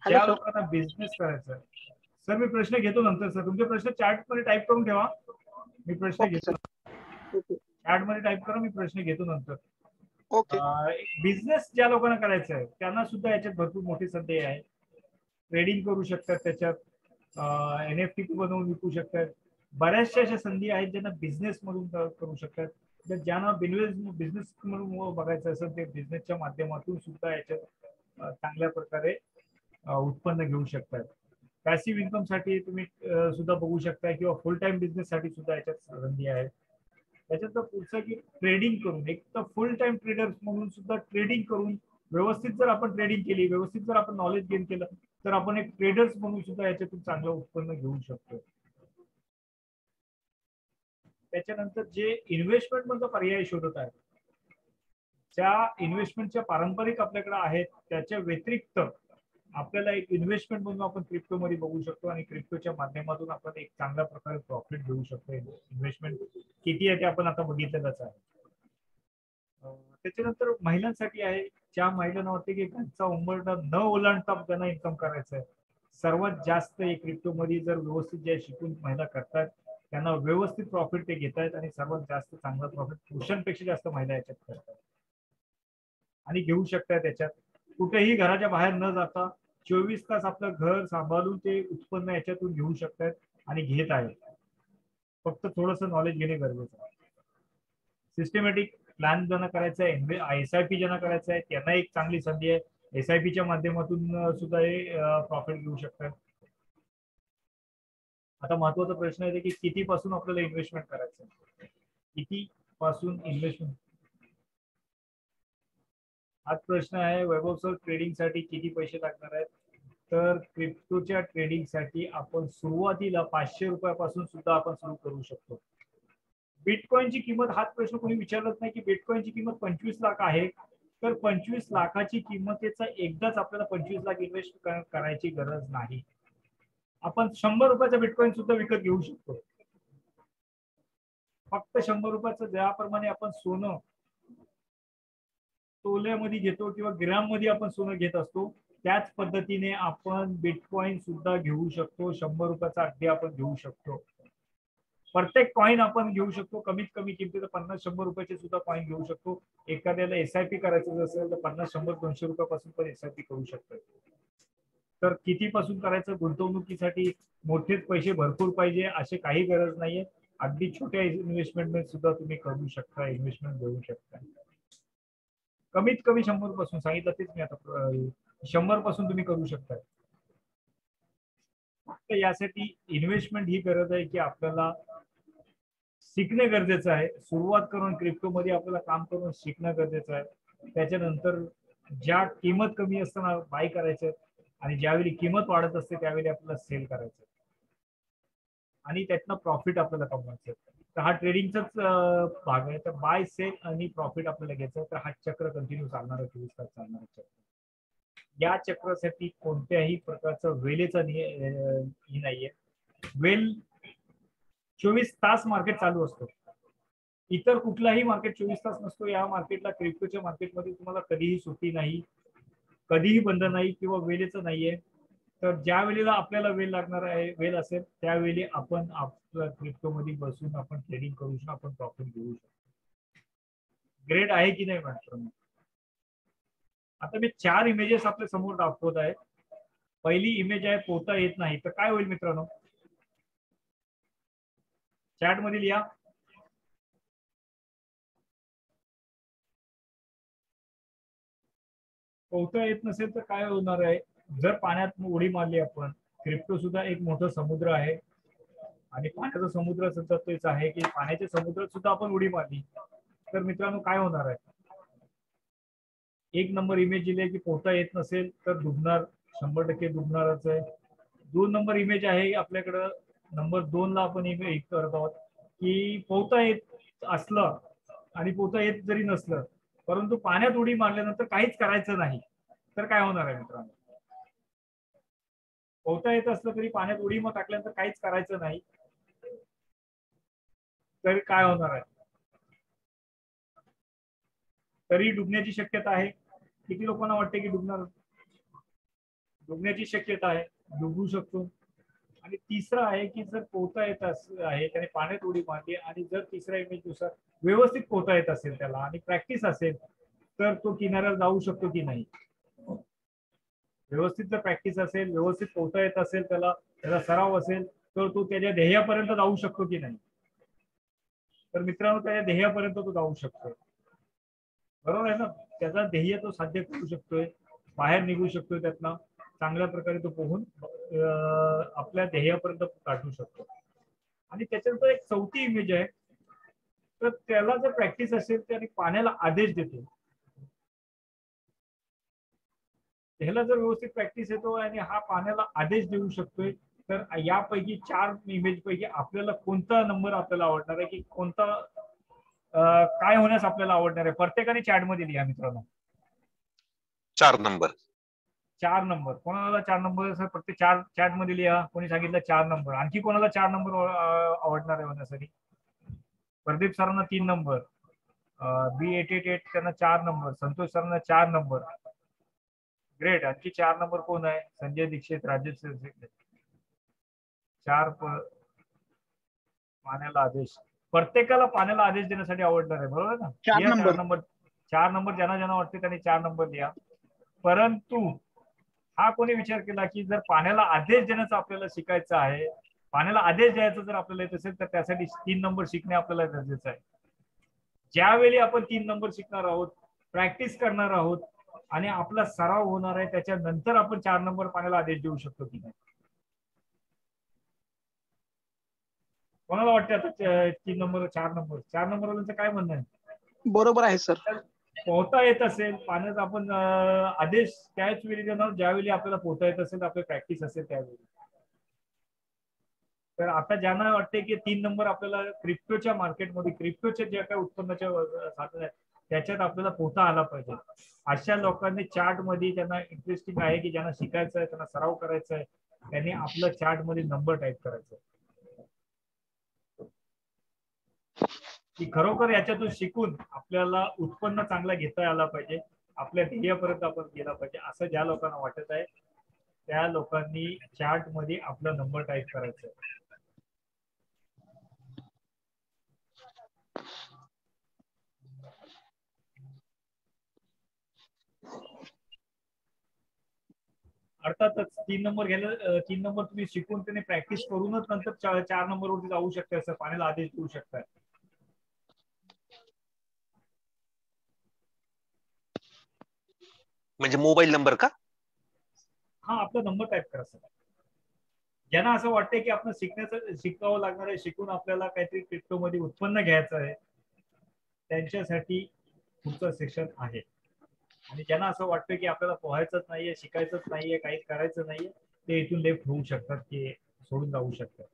A: ज्या लोकांना बिझनेस करायचा आहे. सर मी प्रश्न घेतो नंतर. सर तुमचे प्रश्न चॅट मध्ये टाईप करून ठेवा, मी प्रश्न घेतो. चॅट मध्ये टाईप करा, मी प्रश्न घेतो नंतर.
F: ओके.
A: बिझनेस ज्या लोकांना करायचा आहे त्यांना सुद्धा याच्यात भरपूर मोठी संधी आहे. ट्रेडिंग करू शकतात, त्याच्यात NFT बनवून विकू शकतात. बऱ्याचशा अशा संधी आहेत ज्यांना बिझनेस मधून करू शकतात. ज्यांना बिझनेस म्हणून बघायचं असेल ते बिझनेसच्या माध्यमातून सुद्धा याच्यात चांगल्या प्रकारे उत्पन्न घेऊ शकतात. पॅसिव्ह इन्कम साठी तुम्ही सुद्धा बघू शकता किंवा फुल टाइम बिझनेस साठी सुद्धा याच्यात संधी आहे. त्याच्यात पुढचं की ट्रेडिंग करून, एक तर फुल टाइम ट्रेडर म्हणून सुद्धा ट्रेडिंग करून व्यवस्थित जर आपण ट्रेडिंग केली, व्यवस्थित जर आपण नॉलेज गेन केलं तर आपण एक ट्रेडर्स म्हणून सुद्धा याच्यातून चांगलं उत्पन्न घेऊ शकतो. त्याच्यानंतर जे इन्व्हेस्टमेंट मधला पर्याय शोधत आहेत, ज्या इन्व्हेस्टमेंटच्या पारंपरिक आपल्याकडे आहेत त्याच्या व्यतिरिक्त आपल्याला एक इन्व्हेस्टमेंट म्हणून आपण क्रिप्टोमध्ये बघू शकतो आणि क्रिप्टोच्या माध्यमातून आपण एक चांगल्या प्रकारे प्रॉफिट घेऊ शकतो. इन्व्हेस्टमेंट किती आहे ते आपण आता बघितलेलंच आहे. त्याच्यानंतर महिलांसाठी आहे, ज्या महिलांना वाटते की घरचा उंबरठा न ओलांडता त्यांना इन्कम करायचं आहे. सर्वात जास्त क्रिप्टोमध्ये जर व्यवस्थित जे शिकून महिला करतात त्यांना व्यवस्थित प्रॉफिट ते घेत आहेत आणि सर्वात जास्त चांगला प्रॉफिट पुरुषांपेक्षा जास्त महिला याच्यात करतात आणि घेऊ शकतात. त्याच्यात कुठेही घराच्या बाहेर न जाता 24 तास आपलं घर सांभाळून ते उत्पन्न याच्यातून घेऊ शकतात आणि घेत आहेत. फक्त थोडंसं नॉलेज घेणे गरजेचं आहे. सिस्टमॅटिक प्लॅन ज्यांना करायचा आहे, SIP ज्यांना करायचं आहे त्यांना एक चांगली संधी आहे. SIP च्या माध्यमातून सुद्धा हे प्रॉफिट घेऊ शकतात. आता महत्वाचा प्रश्न आहे की किती पासून आपल्याला इन्व्हेस्टमेंट करायचं आहे, किती पासून इन्व्हेस्टमेंट, हाच प्रश्न आहे. वैभव सर, ट्रेडिंग साठी किती पैसे लागणार आहेत? तर क्रिप्टोच्या ट्रेडिंग साठी आपण सुरुवातीला 500 रुपयापासून सुद्धा आपण सुरू करू शकतो. बिटकॉइनची किंमत, हाच प्रश्न कोणी विचारत नाही की बिटकॉइनची किंमत 25 लाख आहे, तर 25 लाखाची किंमतीचा एकदाच आपल्याला 25 लाख इन्व्हेस्ट करायची गरज नाही. आपण 100 रुपयाचा बिटकॉइन सुद्धा विकत घेऊ शकतो. फक्त 100 रुपयाचं, ज्याप्रमाणे आपण सोनं तोल्यामध्ये घेतो किंवा ग्रॅम मध्ये आपण सोनं घेत असतो त्याच पद्धतीने आपण बिटकॉइन सुद्धा घेऊ शकतो. 100 रुपयाचा अगदी आपण घेऊ शकतो. प्रत्येक कॉइन आपण घेऊ शकतो. कमीत कमी किमतीला 50-100 रुपयाचे सुद्धा कॉइन घेऊ शकतो. एखाद्याला SIP करायचं असेल तर 50-100-200 रुपयापासून पण SIP करू शकतो. तर किती पासून करायचं? गुंतवणुकीसाठी मोठेच पैसे भरपूर पाहिजे असे काही गरज नाहीये. अगदी छोट्या इन्व्हेस्टमेंट सुद्धा तुम्ही करू शकता, इन्व्हेस्टमेंट घेऊ शकता. कमीत कमी 100 पासून सांगितलं तेच मी आता, 100 पासून तुम्ही करू शकता. फक्त यासाठी इन्व्हेस्टमेंट ही गरज आहे की आपल्याला शिकणे गरजेचं आहे. सुरुवात करून क्रिप्टोमध्ये आपल्याला काम करून शिकणं गरजेचं आहे. त्याच्यानंतर ज्या किंमत कमी असताना बाय करायचं आणि ज्यावेळी किंमत वाढत असते त्यावेळी आपल्याला सेल करायचं. आणि त्यातनं प्रॉफिट आपल्याला कमवायचं. तर हा ट्रेडिंगचाच भाग आहे. तर बाय सेल आणि प्रॉफिट आपल्याला घ्यायचं. तर हा चक्र कंटिन्यू चालणार, 24 तास चालणार चक्र. या चक्रासाठी कोणत्याही प्रकारचं वेळेचा ही नाहीये. वेल 24 तास मार्केट चालू असतो. इतर कुठलाही मार्केट 24 तास नसतो. या मार्केटला, क्रिप्टोच्या मार्केटमध्ये तुम्हाला कधीही सुट्टी नाही, कधीही बंद नाही किंवा वेळेचं नाहीये. तर ज्या वेळेला आपल्याला वेळ लागणार आहे, वेळ असेल त्यावेळी आपण आपल्या क्रिप्टोमध्ये बसून आपण ट्रेडिंग करू शकतो, आपण प्रॉफिट घेऊ शकतो. ग्रेट आहे की नाही मित्रांनो? आता मी 4 इमेजेस आपल्या समोर दाखवत आहे. पहिली इमेज आहे पोहता येत नाही. तर काय होईल मित्रांनो? चॅट मध्ये लिहा. पोहता येत नसेल तर काय होणार आहे? जर पाण्यात उडी मारली आपण, क्रिप्टो सुद्धा एक मोठं समुद्र आहे आणि पाण्याचा समुद्र सुद्धा तेच आहे की पाण्याच्या समुद्रात सुद्धा आपण उडी मारली तर मित्रांनो काय होणार आहे? एक नंबर इमेज दिली की पोहता येत नसेल तर डुबणार, 100% डुबणारच आहे. 2 नंबर इमेज आहे आपल्याकडं. नंबर 2 ला आपण इमेज करत आहोत की पोहता येत असलं आणि पोहता येत जरी नसलं परंतु पाण्यात उडी मारल्यानंतर काहीच करायचं नाही तर काय होणार आहे मित्रांनो? पोहता येत असलं तरी पाण्यात उडी टाकल्यानंतर काहीच करायचं नाही तर काय होणार आहे? तरी डुबण्याची शक्यता आहे. किती लोकांना वाटते की डुबण्याची शक्यता आहे, डुबू शकतो. आणि तिसरा आहे की जर पोहता येत आहे त्याने पाण्यात उडी मारली आणि जर तिसऱ्या इमेज नुसार व्यवस्थित पोहता येत असेल त्याला आणि प्रॅक्टिस असेल तर तो किनाऱ्याला जाऊ शकतो की नाही? व्यवस्थित जर प्रॅक्टिस असेल, व्यवस्थित पोहता येत असेल, त्याला सराव असेल तर तो त्याच्या ध्येयापर्यंत जाऊ शकतो की नाही? तर मित्रांनो त्याच्या ध्येयापर्यंत तो जाऊ शकतो. बरोबर आहे ना? त्याचा ध्येय तो साध्य करू शकतोय, बाहेर निघू शकतोय, त्यातनं चांगल्या प्रकारे तो पोहून आपल्या ध्येयापर्यंत गाठू शकतो. आणि त्याच्यानंतर एक चौथी इमेज आहे. तर त्याला जर प्रॅक्टिस असेल त्याने पाण्याला आदेश देतो. ह्याला जर व्यवस्थित प्रॅक्टिस येतो आणि हा पाण्याला आदेश देऊ शकतोय तर यापैकी 4 इमेज पैकी आपल्याला कोणता नंबर आपल्याला आवडणार आहे की कोणता काय होण्यास आपल्याला आवडणार आहे? प्रत्येकाने चॅट मध्ये लिहा मित्रांनो.
F: 4 नंबर.
A: 4 नंबर. कोणाला 4 नंबर? सर प्रत्येक 4 चॅट मध्ये लिहा. कोणी सांगितलं 4 नंबर? आणखी कोणाला 4 नंबर आवडणार आहे होण्यासाठी? प्रदीप सरांना 3 नंबर, B888 त्यांना 4 नंबर, संतोष सरांना 4 नंबर. ग्रेट. आणखी 4 नंबर कोण आहे? संजय दीक्षित, राजेश 4 पाण्याला आदेश. प्रत्येकाला पाण्याला आदेश देण्यासाठी आवडणार आहे, बरोबर ना? 4 नंबर. 4 नंबर ज्यांना ज्यांना वाटते त्यांनी 4 नंबर लिहा. परंतु हा कोणी विचार केला की जर पाण्याला आदेश देण्याचं आपल्याला शिकायचं आहे, पाण्याला आदेश द्यायचा जर आपल्याला येत असेल तर त्यासाठी 3 नंबर शिकणे आपल्याला गरजेचं आहे. ज्यावेळी आपण 3 नंबर शिकणार आहोत, प्रॅक्टिस करणार आहोत आणि आपला सराव होणार आहे त्याच्यानंतर आपण 4 नंबर पाण्याला आदेश देऊ शकतो की नाही? कोणाला वाटतं आता 3 नंबर 4 नंबर? 4 नंबरवाल्यांचं काय म्हणणं आहे?
G: बरोबर आहे सर.
A: पोहता येत असेल पाण्यात आपण आदेश त्याच वेळी देणार ज्यावेळी आपल्याला पोहता येत असेल, आपली प्रॅक्टिस असेल त्यावेळी. तर आता ज्यांना वाटते की 3 नंबर आपल्याला क्रिप्टोच्या मार्केटमध्ये, क्रिप्टोचे जे काही उत्पन्नाच्या साधन आहेत त्याच्यात आपल्याला पोहता आला पाहिजे, अशा लोकांनी चार्ट मध्ये ज्यांना इंटरेस्टिंग आहे की ज्यांना शिकायचं आहे, त्यांना सराव करायचा आहे, त्यांनी आपलं चार्ट मध्ये नंबर टाईप करायचा की खरोखर याच्यातून शिकून आपल्याला उत्पन्न चांगला घेता आला पाहिजे, आपल्या ध्येयापर्यंत आपण गेला पाहिजे. असं ज्या लोकांना वाटत आहे त्या लोकांनी चार्ट मध्ये आपला नंबर टाईप करायचा आहे. अर्थातच 3 नंबर घ्यायला 3 नंबर तुम्ही शिकून त्याने प्रॅक्टिस करूनच नंतर 4 नंबरवरती जाऊ शकता, असं पाण्याला आदेश देऊ शकता.
F: म्हणजे मोबाईल नंबर का?
A: हा, आपला नंबर टाईप करा सर. ज्यांना असं वाटतंय की आपण शिकावं लागणार आहे, शिकून आपल्याला काहीतरी क्रिप्टो मध्ये उत्पन्न घ्यायचं आहे, त्यांच्यासाठी पुढचं सेक्शन आहे. आणि ज्यांना असं वाटतं की आपल्याला पोहायचंच नाहीये, शिकायचंच नाहीये, काही करायचं नाहीये, ते इथून लेफ्ट होऊ शकतात, की सोडून जाऊ शकतात.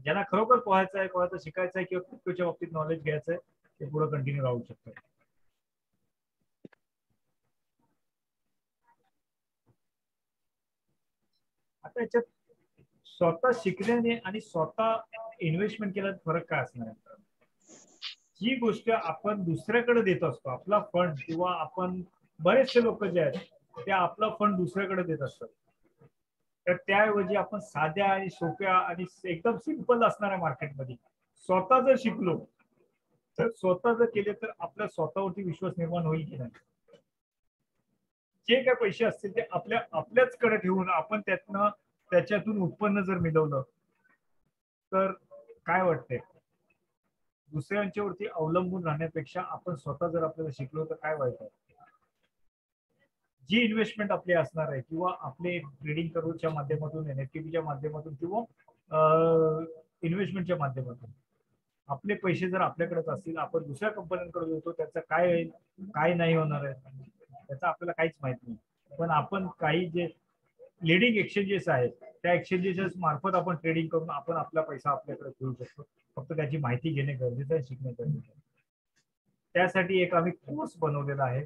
A: ज्यांना खरोखर पोहायचं आहे, कोणाचं शिकायचं आहे किंवा क्रिप्टोच्या बाबतीत नॉलेज घ्यायचं आहे ते पुढे कंटिन्यू राहू शकतात. आता याच्यात स्वतः शिकण्याने आणि स्वतः इन्व्हेस्टमेंट केल्यात फरक काय असणार आहे? जी गोष्ट आपण दुसऱ्याकडे देत असतो, आपला फंड, किंवा आपण बरेचसे लोक जे आहेत ते आपला फंड दुसऱ्याकडे देत असतात, तर त्याऐवजी आपण साध्या आणि सोप्या आणि एकदम सिंपल असणाऱ्या मार्केटमध्ये स्वतः जर शिकलो, तर स्वतः जर केले तर आपल्या स्वतःवरती विश्वास निर्माण होईल की नाही. जे काय पैसे असतील ते आपल्याच कडे ठेवून आपण त्याच्यातून उत्पन्न जर मिळवलं तर काय वाटतंय, दुसऱ्यांच्यावरती अवलंबून राहण्यापेक्षा आपण स्वतः जर आपल्याला शिकलो तर काय वाईट आहे. जी इन्व्हेस्टमेंट आपली असणार आहे किंवा आपले ट्रेडिंग करूच्या माध्यमातून, एनएफटीच्या माध्यमातून किंवा इन्व्हेस्टमेंटच्या माध्यमातून आपले पैसे जर आपल्याकडेच असतील, आपण दुसऱ्या कंपन्यांकडे देतो, त्याचं काय नाही होणार आहे त्याचं आपल्याला काहीच माहित नाही. पण आपण काही जे लिडिंग एक्सचेंजेस आहेत त्या एक्सचेंजेस मार्फत आपण ट्रेडिंग करून आपण आपला पैसा आपल्याकडे ठेवू शकतो. फक्त त्याची माहिती घेणे गरजेचं आहे, शिकणे गरजेचं आहे. त्यासाठी एक आम्ही कोर्स बनवलेला आहे.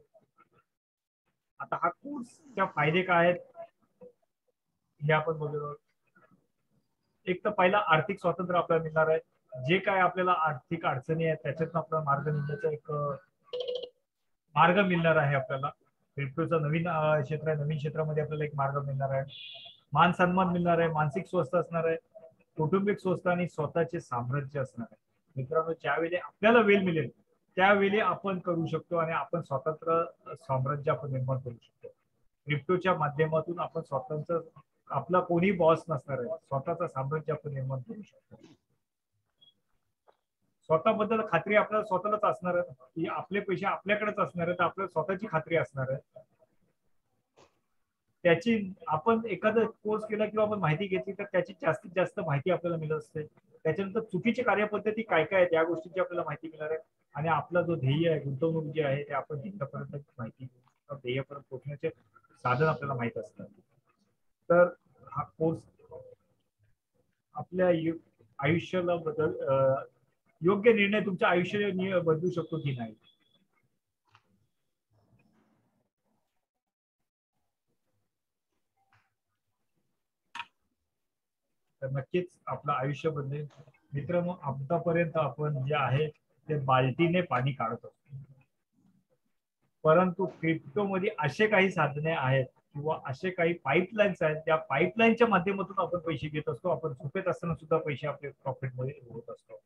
A: आता हा कोर्सचे फायदे काय आहेत हे आपण बघूया. एक तर पहिला आर्थिक स्वातंत्र्य आपल्याला मिळणार आहे. जे काय आपल्याला आर्थिक अडचणी आहेत त्याच्यातून आपला मार्ग निघण्याचा एक मार्ग मिळणार आहे. आपल्याला क्रिप्टोचा नवीन क्षेत्र आहे, नवीन क्षेत्रामध्ये आपल्याला एक मार्ग मिळणार आहे. मान सन्मान मिळणार आहे, मानसिक स्वस्थ असणार आहे, कौटुंबिक स्वस्थ आणि स्वतःचे साम्राज्य असणार आहे. मित्रांनो, ज्यावेळी आपल्याला वेळ मिळेल त्यावेळी आपण करू शकतो आणि आपण स्वतंत्र साम्राज्य आपण निर्माण करू शकतो. क्रिप्टोच्या माध्यमातून आपण स्वतंत्र, आपला कोणी बॉस नसणार आहे, स्वतःचं साम्राज्य आपण निर्माण करू शकतो. स्वतःबद्दल खात्री आपल्याला स्वतःलाच असणार आहे की आपले पैसे आपल्याकडेच असणार आहे, तर आपल्याला स्वतःची खात्री असणार आहे. त्याची आपण एखादा कोर्स केला किंवा आपण माहिती घेतली तर त्याची जास्तीत जास्त माहिती आपल्याला मिळत असते. त्याच्यानंतर चुकीची कार्यपद्धती काय काय आहेत या गोष्टीची आपल्याला माहिती मिळणार आहे. आणि आपला जो ध्येय आहे, गुंतवणूक जी आहे ते आपण जिंकण्यापर्यंत माहिती, ध्येयापर्यंत पोहोचण्याचे साधन आपल्याला माहित असतात. तर हा कोर्स आपल्या आयुष्याला योग्य निर्णय तुमच्या आयुष्य बदलू शकतो की नाही. तर नक्कीच आपलं आयुष्य बदलेल. मित्रांनो, आतापर्यंत आपण जे आहे ते बाल्टीने पाणी काढत असतो, परंतु क्रिप्टोमध्ये असे काही साधने आहेत किंवा असे काही पाईपलाईन्स आहेत, त्या पाईपलाईनच्या माध्यमातून आपण पैसे घेत असतो. आपण झोपेत असताना सुद्धा पैसे आपले प्रॉफिटमध्ये होत असतो.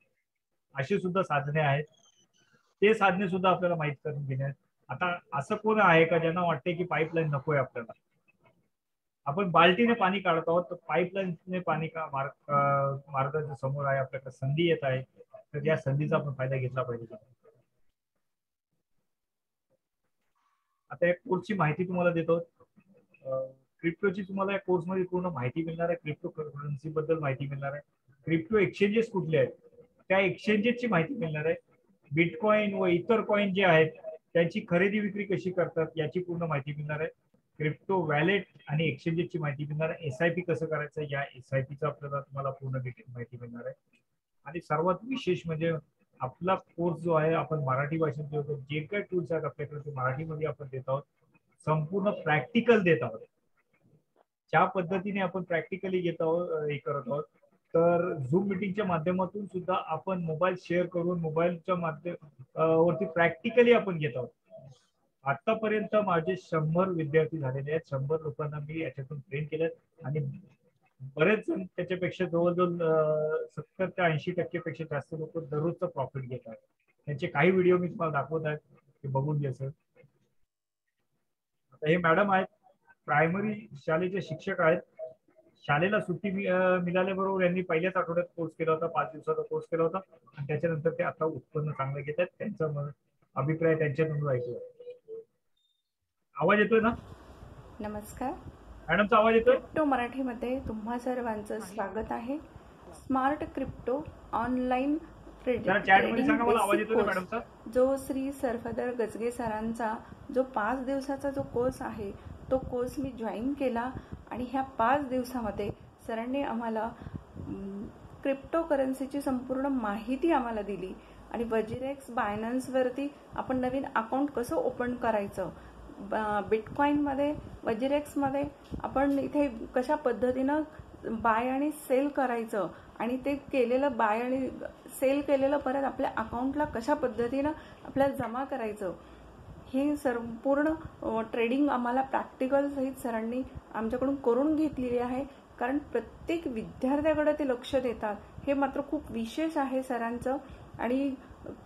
A: अशी सुद्धा साधने आहेत, ते साधने सुद्धा आपल्याला माहित करून घेण्यात. आता असं कोण आहे का ज्यांना वाटते की पाईपलाईन नकोय आपल्याला? आपण बाल्टीने पाणी काढत आहोत, तर पाईपलाईनने पाणी का मार्गाच्या समोर आहे, आपल्याकडे संधी येत आहे, तर या संधीचा आपण फायदा घेतला पाहिजे. आता या कोर्सची माहिती तुम्हाला देतो. क्रिप्टोची तुम्हाला या कोर्समध्ये पूर्ण माहिती मिळणार आहे. क्रिप्टो करन्सी बद्दल माहिती मिळणार आहे. क्रिप्टो एक्सचेंजेस कुठले आहेत त्या एक्सचेंजेसची माहिती मिळणार आहे. बिटकॉइन व इतर कॉइन जे आहेत त्यांची खरेदी विक्री कशी करतात याची पूर्ण माहिती मिळणार आहे. क्रिप्टो वॅलेट आणि एक्सचेंजेसची माहिती मिळणार आहे. SIP कसं करायचं या SIPचा आपल्याला तुम्हाला पूर्ण डिटेल माहिती मिळणार आहे. आणि सर्वात विशेष म्हणजे आपला कोर्स जो आहे आपण मराठी भाषेत देतो. जे काही टूल्स आहेत आपल्याकडे ते मराठीमध्ये आपण देत आहोत. संपूर्ण प्रॅक्टिकल देत आहोत. ज्या पद्धतीने आपण प्रॅक्टिकली घेत आहोत, हे करत आहोत, तर झूम मीटिंगच्या माध्यमातून सुद्धा आपण मोबाईल शेअर करून मोबाईलच्या वरती प्रॅक्टिकली आपण घेत आहोत. आतापर्यंत माझे 100 विद्यार्थी झालेले आहेत. 100 लोकांना मी याच्यातून ट्रेन केलेत आणि बरेच जण त्याच्यापेक्षा जवळजवळ 70 ते 80% पेक्षा जास्त लोक दररोजचं प्रॉफिट घेत आहेत. त्यांचे काही व्हिडिओ मी तुम्हाला दाखवत आहे, ते बघून घ्या सर. आता हे मॅडम आहेत, प्रायमरी शाळेचे शिक्षक आहेत. शाळेला सुट्टी मिळाल्याबरोबर यांनी पहिल्याच आठवड्यात कोर्स केला होता, 5 दिवसाचा कोर्स केला होता आणि त्याच्यानंतर ते आता उत्पन्न चांगलं घेत आहेत. त्यांचा अभिप्राय त्यांच्यातून ऐकूया. आवाज येतोय ना?
G: नमस्कार
A: मॅडमचा आवाज येतोय?
G: क्रिप्टो मराठीमध्ये तुम्हा सर्वांचं स्वागत आहे. स्मार्ट क्रिप्टो ऑनलाईन ट्रेडिंग जो श्री सरफदर गजगे सरांचा जो 5 दिवसाचा जो कोर्स आहे तो कोर्स मी जॉईन केला आणि ह्या 5 दिवसामध्ये सरांनी आम्हाला क्रिप्टो करन्सीची संपूर्ण माहिती आम्हाला दिली आणि वजिरेक्स बायनान्सवरती आपण नवीन अकाउंट कसं ओपन करायचं, बिटकॉईनमध्ये वजिरेक्समध्ये आपण इथे कशा पद्धतीनं बाय आणि सेल करायचं आणि ते केलेलं बाय आणि सेल केलेलं परत आपल्या अकाउंटला कशा पद्धतीनं आपल्याला जमा करायचं, हे संपूर्ण ट्रेडिंग आम्हाला प्रॅक्टिकल सहित सरांनी आमच्याकडून करून घेतलेली आहे. कारण प्रत्येक विद्यार्थ्याकडे ते लक्ष देतात, हे मात्र खूप विशेष आहे सरांचं. आणि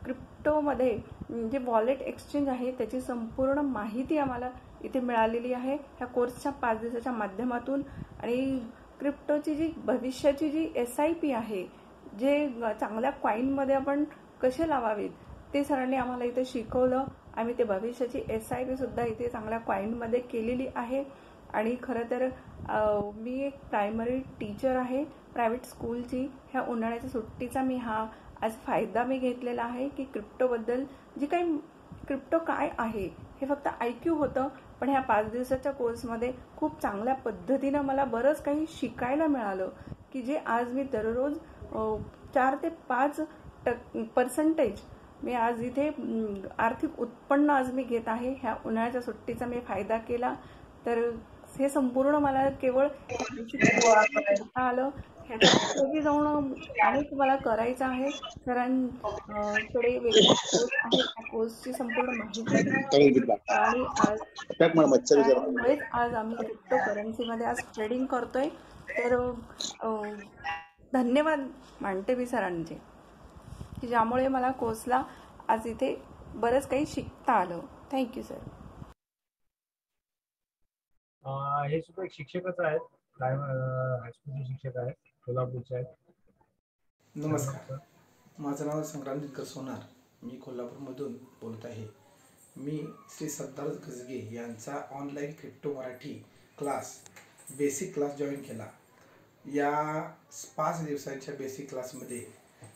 G: क्रिप्टोमध्ये जे वॉलेट एक्सचेंज आहे त्याची संपूर्ण माहिती आम्हाला इथे मिळालेली आहे ह्या कोर्सच्या 5 दिवसाच्या माध्यमातून. आणि क्रिप्टोची जी भविष्याची जी SIP आहे, जे चांगल्या कॉईनमध्ये आपण कसे लावावेत ते सरांनी आम्हाला इथे शिकवलं. आम्ही ते भविष्याची SIP सुद्धा इथे चांगल्या कॉईनमध्ये केलेली आहे. आणि खरं तर मी एक प्रायमरी टीचर आहे प्रायव्हेट स्कूलची. ह्या उन्हाळ्याच्या सुट्टीचा मी हा आज फायदा मी घेतलेला आहे की क्रिप्टोबद्दल जी काही क्रिप्टो काय आहे हे फक्त IQ होतं, पण ह्या 5 दिवसाच्या कोर्समध्ये खूप चांगल्या पद्धतीनं मला बरंच काही शिकायला मिळालं की जे आज मी दररोज 4 ते 5% मी आज इथे आर्थिक उत्पन्न आज मी घेत आहे. ह्या उन्हाळ्याच्या सुट्टीचा मी फायदा केला. तर हे संपूर्ण मला केवळ आलं ह्याच्याकडे जाऊन अनेक मला करायचं आहे. सरांकडे वेगळे कोर्स आहे, त्या कोर्सची संपूर्ण माहिती आणि त्यामुळेच आज आम्ही क्रिप्टो करन्सीमध्ये आज ट्रेडिंग करतोय. तर धन्यवाद मानते मी सरांचे की ज्यामुळे मला कोर्सला आज इथे बरंच काही शिकता आलं. Thank you sir.
A: हे सुद्धा एक शिक्षकच आहेत, हायस्कूलचे शिक्षक आहेत, कोल्हापूरचे आहेत.
H: नमस्कार, माझं नाव संग्राम दिनकर सोनार. मी कोल्हापूरमधून बोलत आहे. मी श्री सरदार गजगे यांचा online crypto Marathi class basic class join केला. या 5 दिवसांच्या बेसिक क्लासमध्ये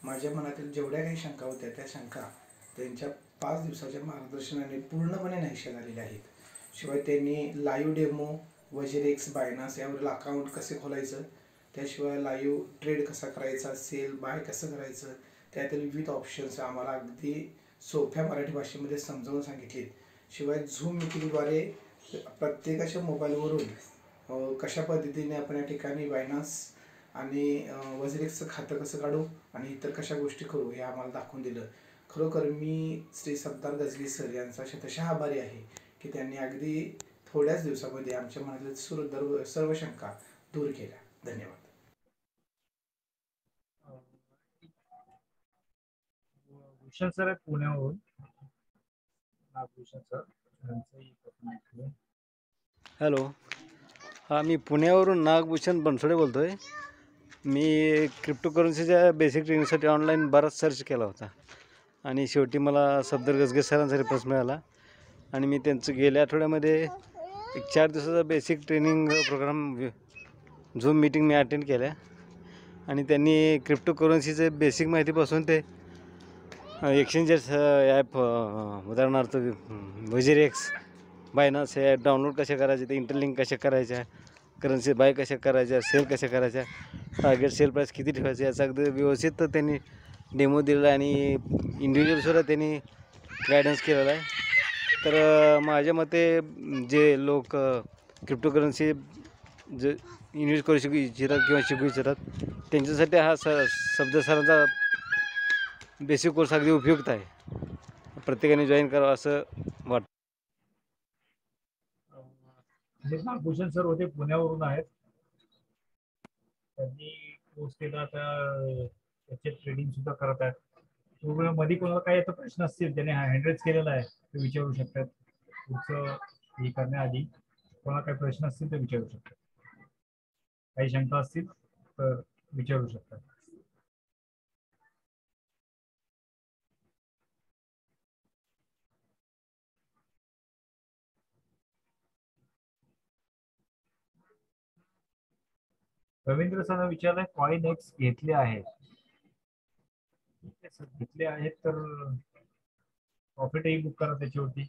H: माझ्या मनातील जेवढ्या काही शंका होत्या त्या शंका त्यांच्या 5 दिवसाच्या मार्गदर्शनाने पूर्णपणे नाहीशा झालेल्या आहेत. शिवाय त्यांनी लाईव्ह डेमो, वजिरेक्स, बायनान्स यावरील अकाउंट कसे खोलायचं, त्याशिवाय लाईव्ह ट्रेड कसा करायचा, सेल बाय कसं करायचं, त्यातील विविध ऑप्शन्स आम्हाला अगदी सोप्या मराठी भाषेमध्ये समजावून सांगितले. शिवाय झूम मीटिंगद्वारे प्रत्येकाच्या मोबाईलवरून कशा पद्धतीने आपण या ठिकाणी बायनान्स आणि वजिरेक्सचं खातं कसं काढू आणि इतर कशा गोष्टी करू हे आम्हाला दाखवून दिलं. खरोखर मी श्री सरदार गजगे सर यांचा शतशः आभारी आहे की त्यांनी अगदी थोड्याच दिवसामध्ये आमच्या मनातील सर्व शंका दूर केल्या. धन्यवाद.
A: भूषण सर आहेत पुण्यावरून. भूषण सर.
I: हॅलो, हां, मी पुण्यावरून नागभूषण बनसोडे बोलतो आहे. मी क्रिप्टो करन्सीच्या बेसिक ट्रेनिंगसाठी ऑनलाईन बराच सर्च केला होता आणि शेवटी मला सफदर गजगे सरांचा रेफरन्स मिळाला आणि मी त्यांचं गेल्या आठवड्यामध्ये एक 4 दिवसाचा basic training programme Zoom meeting मी अटेंड केल्या आणि त्यांनी क्रिप्टो करन्सीचे बेसिक माहितीपासून ते एक्सचेंजेस ॲप, उदाहरणार्थ वजिरेक्स, बायनान्स हे ॲप डाउनलोड कसे करायचे, ते इंटरलिंक कशा करायच्या, करन्सी बाय कशा करायच्या, सेल कशा करायच्या, टार्गेट सेल प्राईस किती ठेवायची याचा अगदी व्यवस्थित त्यांनी डेमो दिलेला आणि इंडिव्हिज्युअलसुद्धा त्यांनी गायडन्स केलेला आहे. तर माझ्या मते जे लोक क्रिप्टो करन्सी जे इन्व्हेस्ट करू इच्छितात किंवा शिकू इच्छितात त्यांच्यासाठी हा सफदर सरांचा बेसिक कोर्स अगदी उपयुक्त आहे. प्रत्येकाने जॉईन करावं असं वाटतं.
A: भूषण सर होते, पुण्यावरून आहेत. त्यांनी कोर्स केला, आता त्याचे ट्रेडिंग सुद्धा करत आहेत. मध्ये कोणाला काही आता प्रश्न असतील त्याने हँडरेज केलेला आहे ते विचारू शकतात. पुढचं हे करण्याआधी कोणाला काही प्रश्न असतील ते विचारू शकतात. काही शंका असतील तर विचारू शकतात. रवींद्र सर विचारलंय कॉइन एक्स घेतले आहेत. घेतले आहेत तर प्रॉफिटही बुक करा त्याच्यावरती.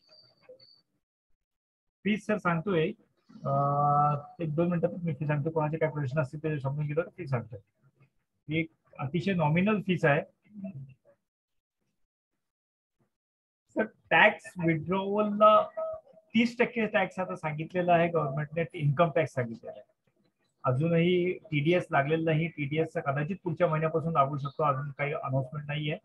A: प्लीज सर सांगतोय 1-2 मिनिटात मी सांगतो. कोणाचे काय प्रश्न असतील ते समजून घेतो प्लीज सांगतो. एक अतिशय नॉमिनल फीस आहे. सर टॅक्स विड्रॉवलला 30% टॅक्स आता सांगितलेला आहे गव्हर्नमेंटने, इन्कम टॅक्स सांगितलेला आहे. अजूनही टीडीएस लागलेला नाही. टीडीएसचा कदाचित पुढच्या महिन्यापासून लागू शकतो. अजून काही अनाउन्समेंट नाहीये.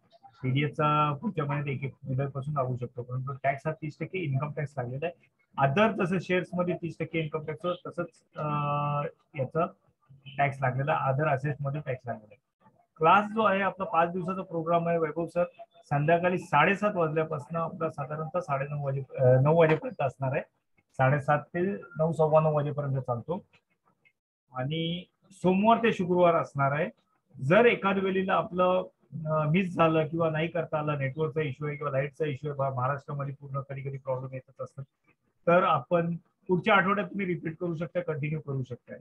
A: टीडीएसचा पुढच्या महिन्यात 1 जुलैपासून लागू शकतो. परंतु टॅक्स हा 30% इन्कम टॅक्स लागलेला आहे. अदर जसं शेअर्स मध्ये 30% इन्कम टॅक्स तसंच याचा टॅक्स लागलेला, अदर असेट्स मध्ये टॅक्स लागलेला आहे. क्लास जो आहे आपला 5 दिवसाचा प्रोग्राम आहे वैभव सर, संध्याकाळी 7:30 वाजल्यापासून आपला साधारणतः 9 वाजेपर्यंत असणार आहे. 7:30 ते 9, 9:15 वाजेपर्यंत चालतो आणि सोमवार ते शुक्रवार असणार आहे. जर एखाद वेळेला आपलं मिस झालं किंवा नाही करता आलं, नेटवर्कचा इश्यू आहे किंवा लाईटचा इश्यू आहे, महाराष्ट्रामध्ये पूर्ण कधी कधी प्रॉब्लेम येतच असतात, तर आपण पुढच्या आठवड्यात तुम्ही रिपीट करू शकता, कंटिन्यू करू शकता.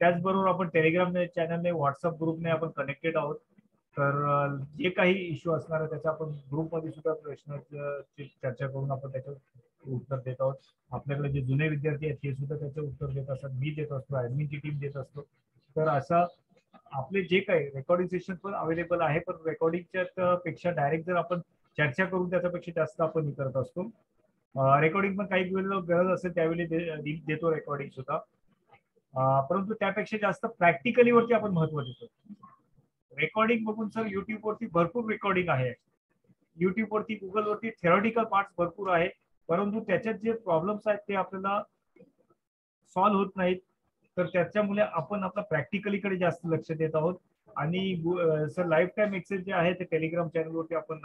A: त्याचबरोबर आपण टेलिग्राम चॅनलने, व्हॉट्सअप ग्रुपने आपण कनेक्टेड आहोत. तर जे काही इश्यू असणार आहे त्याचा आपण ग्रुपमध्ये सुद्धा प्रश्नाची चर्चा करून आपण त्याच्यावर उत्तर देत आहोत. आपल्याकडे जे जुने विद्यार्थी आहेत ते सुद्धा त्याचं उत्तर देत असतात, मी देत असतो, ऍडमिनची टीम देत असतो. तर असं आपले जे काही रेकॉर्डिंग सेशन पण अवेलेबल आहे, पण रेकॉर्डिंगच्या पेक्षा डायरेक्ट जर आपण चर्चा करून त्याच्यापेक्षा जास्त आपण हे करत असतो. रेकॉर्डिंग पण काही वेळेला गरज असेल त्यावेळी देतो रेकॉर्डिंग सुद्धा. परंतु त्यापेक्षा जास्त प्रॅक्टिकली वरती आपण महत्व देतो. रेकॉर्डिंग बघून सर युट्यूब वरती भरपूर रेकॉर्डिंग आहे. युट्यूब वरती, गुगल वरती थेरॉटिकल पार्ट्स भरपूर आहे, परंतु त्याच्यात जे प्रॉब्लेम्स आहेत ते आपल्याला सॉल्व्ह होत नाहीत. तर त्याच्यामुळे आपण आपला प्रॅक्टिकलीकडे जास्त लक्ष देत आहोत. आणि सर लाईफ टाईम एक्सेस जे आहे ते टेलिग्राम चॅनलवरती आपण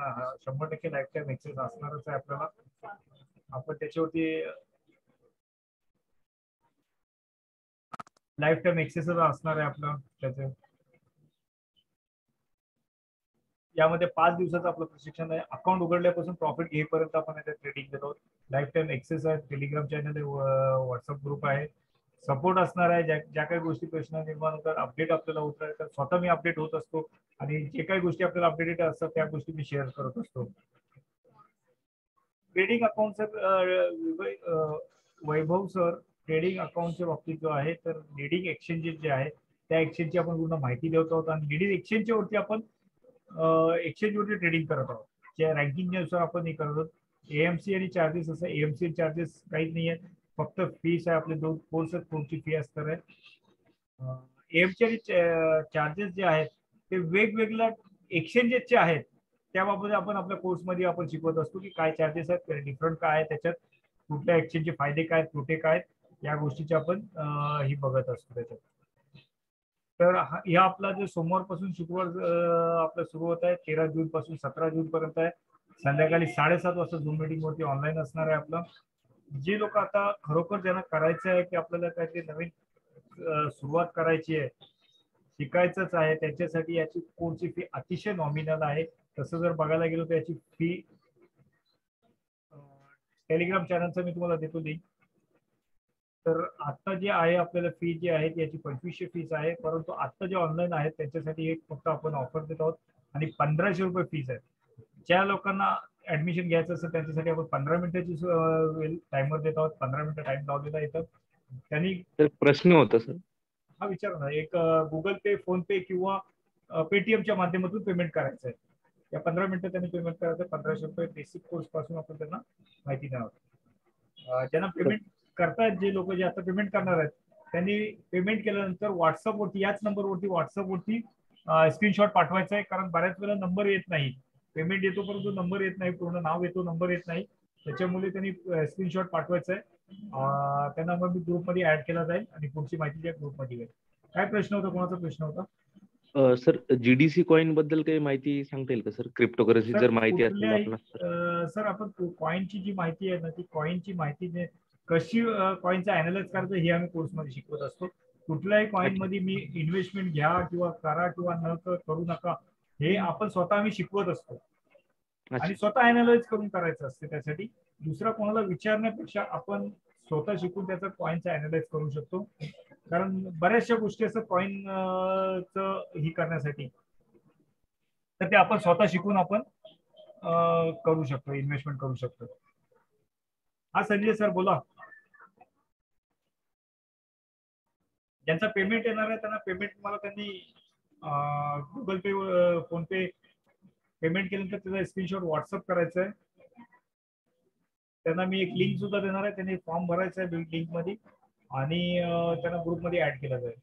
A: 100% लाईफ टाईम एक्सेस असणारच आहे आपल्याला. आपण त्याच्यावरती लाईफ टाईम एक्सेसच असणार आहे आपलं. त्याचं यामध्ये 5 दिवसाचं आपलं प्रशिक्षण आहे. अकाउंट उघडल्यापासून प्रॉफिट घेईपर्यंत आपण याच्यात ट्रेडिंग देतो. लाईफ टाईम एक्सेस आहे, टेलिग्राम चॅनल आहे, व्हॉट्सअप ग्रुप आहे, सपोर्ट असणार आहे. ज्या काही गोष्टी प्रश्न निर्माण होतात, अपडेट आपल्याला होत आहे, तर स्वतः मी अपडेट होत असतो आणि जे काही गोष्टी आपल्याला अपडेटेड असतात त्या गोष्टी मी शेअर करत असतो. ट्रेडिंग अकाउंट सर वैभव सर, ट्रेडिंग अकाउंटच्या बाबतीत जो आहे तर लीडिंग एक्सचेंजेस जे आहे त्या एक्सचेंजची आपण पूर्ण माहिती देत आहोत. आणि लीडिंग एक्सचेंजच्या वरती आपण एक्सचेंजवरती ट्रेडिंग करत आहोत. ज्या रँकिंगनुसार आपण हे करत आहोत. एएमसी आणि चार्जेस, असं एएमसी चार्जेस काहीच नाही आहेत, फक्त फीस आहे. आपले 2 कोर्स आहेत, कोर्सची फी असणार आहे. एएमसी आणि चार्जेस जे आहेत ते वेगवेगळ्या एक्सचेंजेसचे आहेत. त्याबाबत आपण आपल्या कोर्समध्ये आपण शिकवत असतो की काय चार्जेस आहेत, डिफरंट काय आहे, त्याच्यात कुठल्या एक्सचेंजचे फायदे काय, तोटे काय, या गोष्टीचे आपण ही बघत असतो त्याच्यात. तर या आपला जो सोमवारपासून शुक्रवार आपला सुरू होत आहे, 13 जून पासून 17 जून पर्यंत आहे. संध्याकाळी 7:30 वाजता झूम मीटिंग वरती ऑनलाईन असणार आहे आपलं. जे लोक आता खरोखर ज्यांना करायचं आहे की आपल्याला काहीतरी नवीन सुरुवात करायची आहे, शिकायचंच आहे, त्याच्यासाठी याची कोर्सची फी अतिशय नॉमिनल आहे. तसं जर बघायला गेलो तर याची फी टेलिग्राम चॅनलचा मी तुम्हाला देतो लिंक. तर आता जे आहे आपल्याला फी जी आहे याची 2500 फीस आहे, परंतु आता जे ऑनलाईन आहेत त्यांच्यासाठी एक फक्त आपण ऑफर देत आहोत आणि 1500 रुपये फीस आहे. ज्या लोकांना ऍडमिशन घ्यायचं असेल त्यांच्यासाठी आपण 15 मिनिटाची टायमर देत आहोत. 15 मिनिटं टाइम लावलेला येतात. त्यांनी
B: प्रश्न होता सर,
A: हा विचार ना, एक गुगल पे, फोन पे किंवा पेटीएमच्या माध्यमातून पेमेंट करायचं आहे. या 15 मिनिटं त्यांनी पेमेंट करायचं. 1500 रुपये बेसिक कोर्स पासून आपण त्यांना माहिती देणार आहोत. ज्यांना पेमेंट करतायत, जे लोक जे आता पेमेंट करणार आहेत त्यांनी पेमेंट केल्यानंतर व्हॉट्सअपवरती, याच नंबरवरती व्हॉट्सअपवरती स्क्रीनशॉट पाठवायचा आहे. कारण बऱ्याच वेळा नंबर येत नाही, पेमेंट येतो परंतु नंबर येत नाही, पूर्ण नाव येतो नंबर येत नाही. त्याच्यामुळे त्यांनी स्क्रीनशॉट पाठवायचा आहे. त्यांना मग मी ग्रुपमध्ये ऍड केला जाईल आणि पुढची माहिती त्या ग्रुपमध्ये येईल. काय प्रश्न होता, कोणाचा प्रश्न होता
B: सर? जीडीसी कॉइन बद्दल काही माहिती सांगता येईल का सर? क्रिप्टोकरन्सी जर माहिती असेल
A: सर, आपण कॉइनची जी माहिती आहे ना, ती कॉइनची माहिती कशी कॉइनचा अॅनालाइज करायचं हे आम्ही कोर्समध्ये शिकवत असतो. कुठल्याही कॉइन मध्ये मी इन्व्हेस्टमेंट घ्या किंवा करा किंवा न करू नका हे आपण स्वतः आम्ही शिकवत असतो आणि स्वतः अॅनालाइज करून करायचं असते. त्यासाठी दुसरा कोणाला विचारण्यापेक्षा आपण स्वतः शिकून त्याचा कॉइनचा अॅनालाइज करू शकतो. कारण बऱ्याचशा गोष्टी असं कॉइनचं ही करण्यासाठी तर ते आपण स्वतः शिकून आपण करू शकतो, इन्व्हेस्टमेंट करू शकतो. हा संजय सर बोला. ज्यांचा पेमेंट येणार आहे त्यांना पेमेंट मला त्यांनी गुगल पे, फोन पे पेमेंट केल्यानंतर त्याचा स्क्रीनशॉट व्हॉट्सअप करायचा आहे. त्यांना मी एक लिंक सुद्धा देणार आहे, त्यांनी फॉर्म भरायचा आहे लिंक मध्ये आणि त्यांना ग्रुपमध्ये ऍड केला जाईल.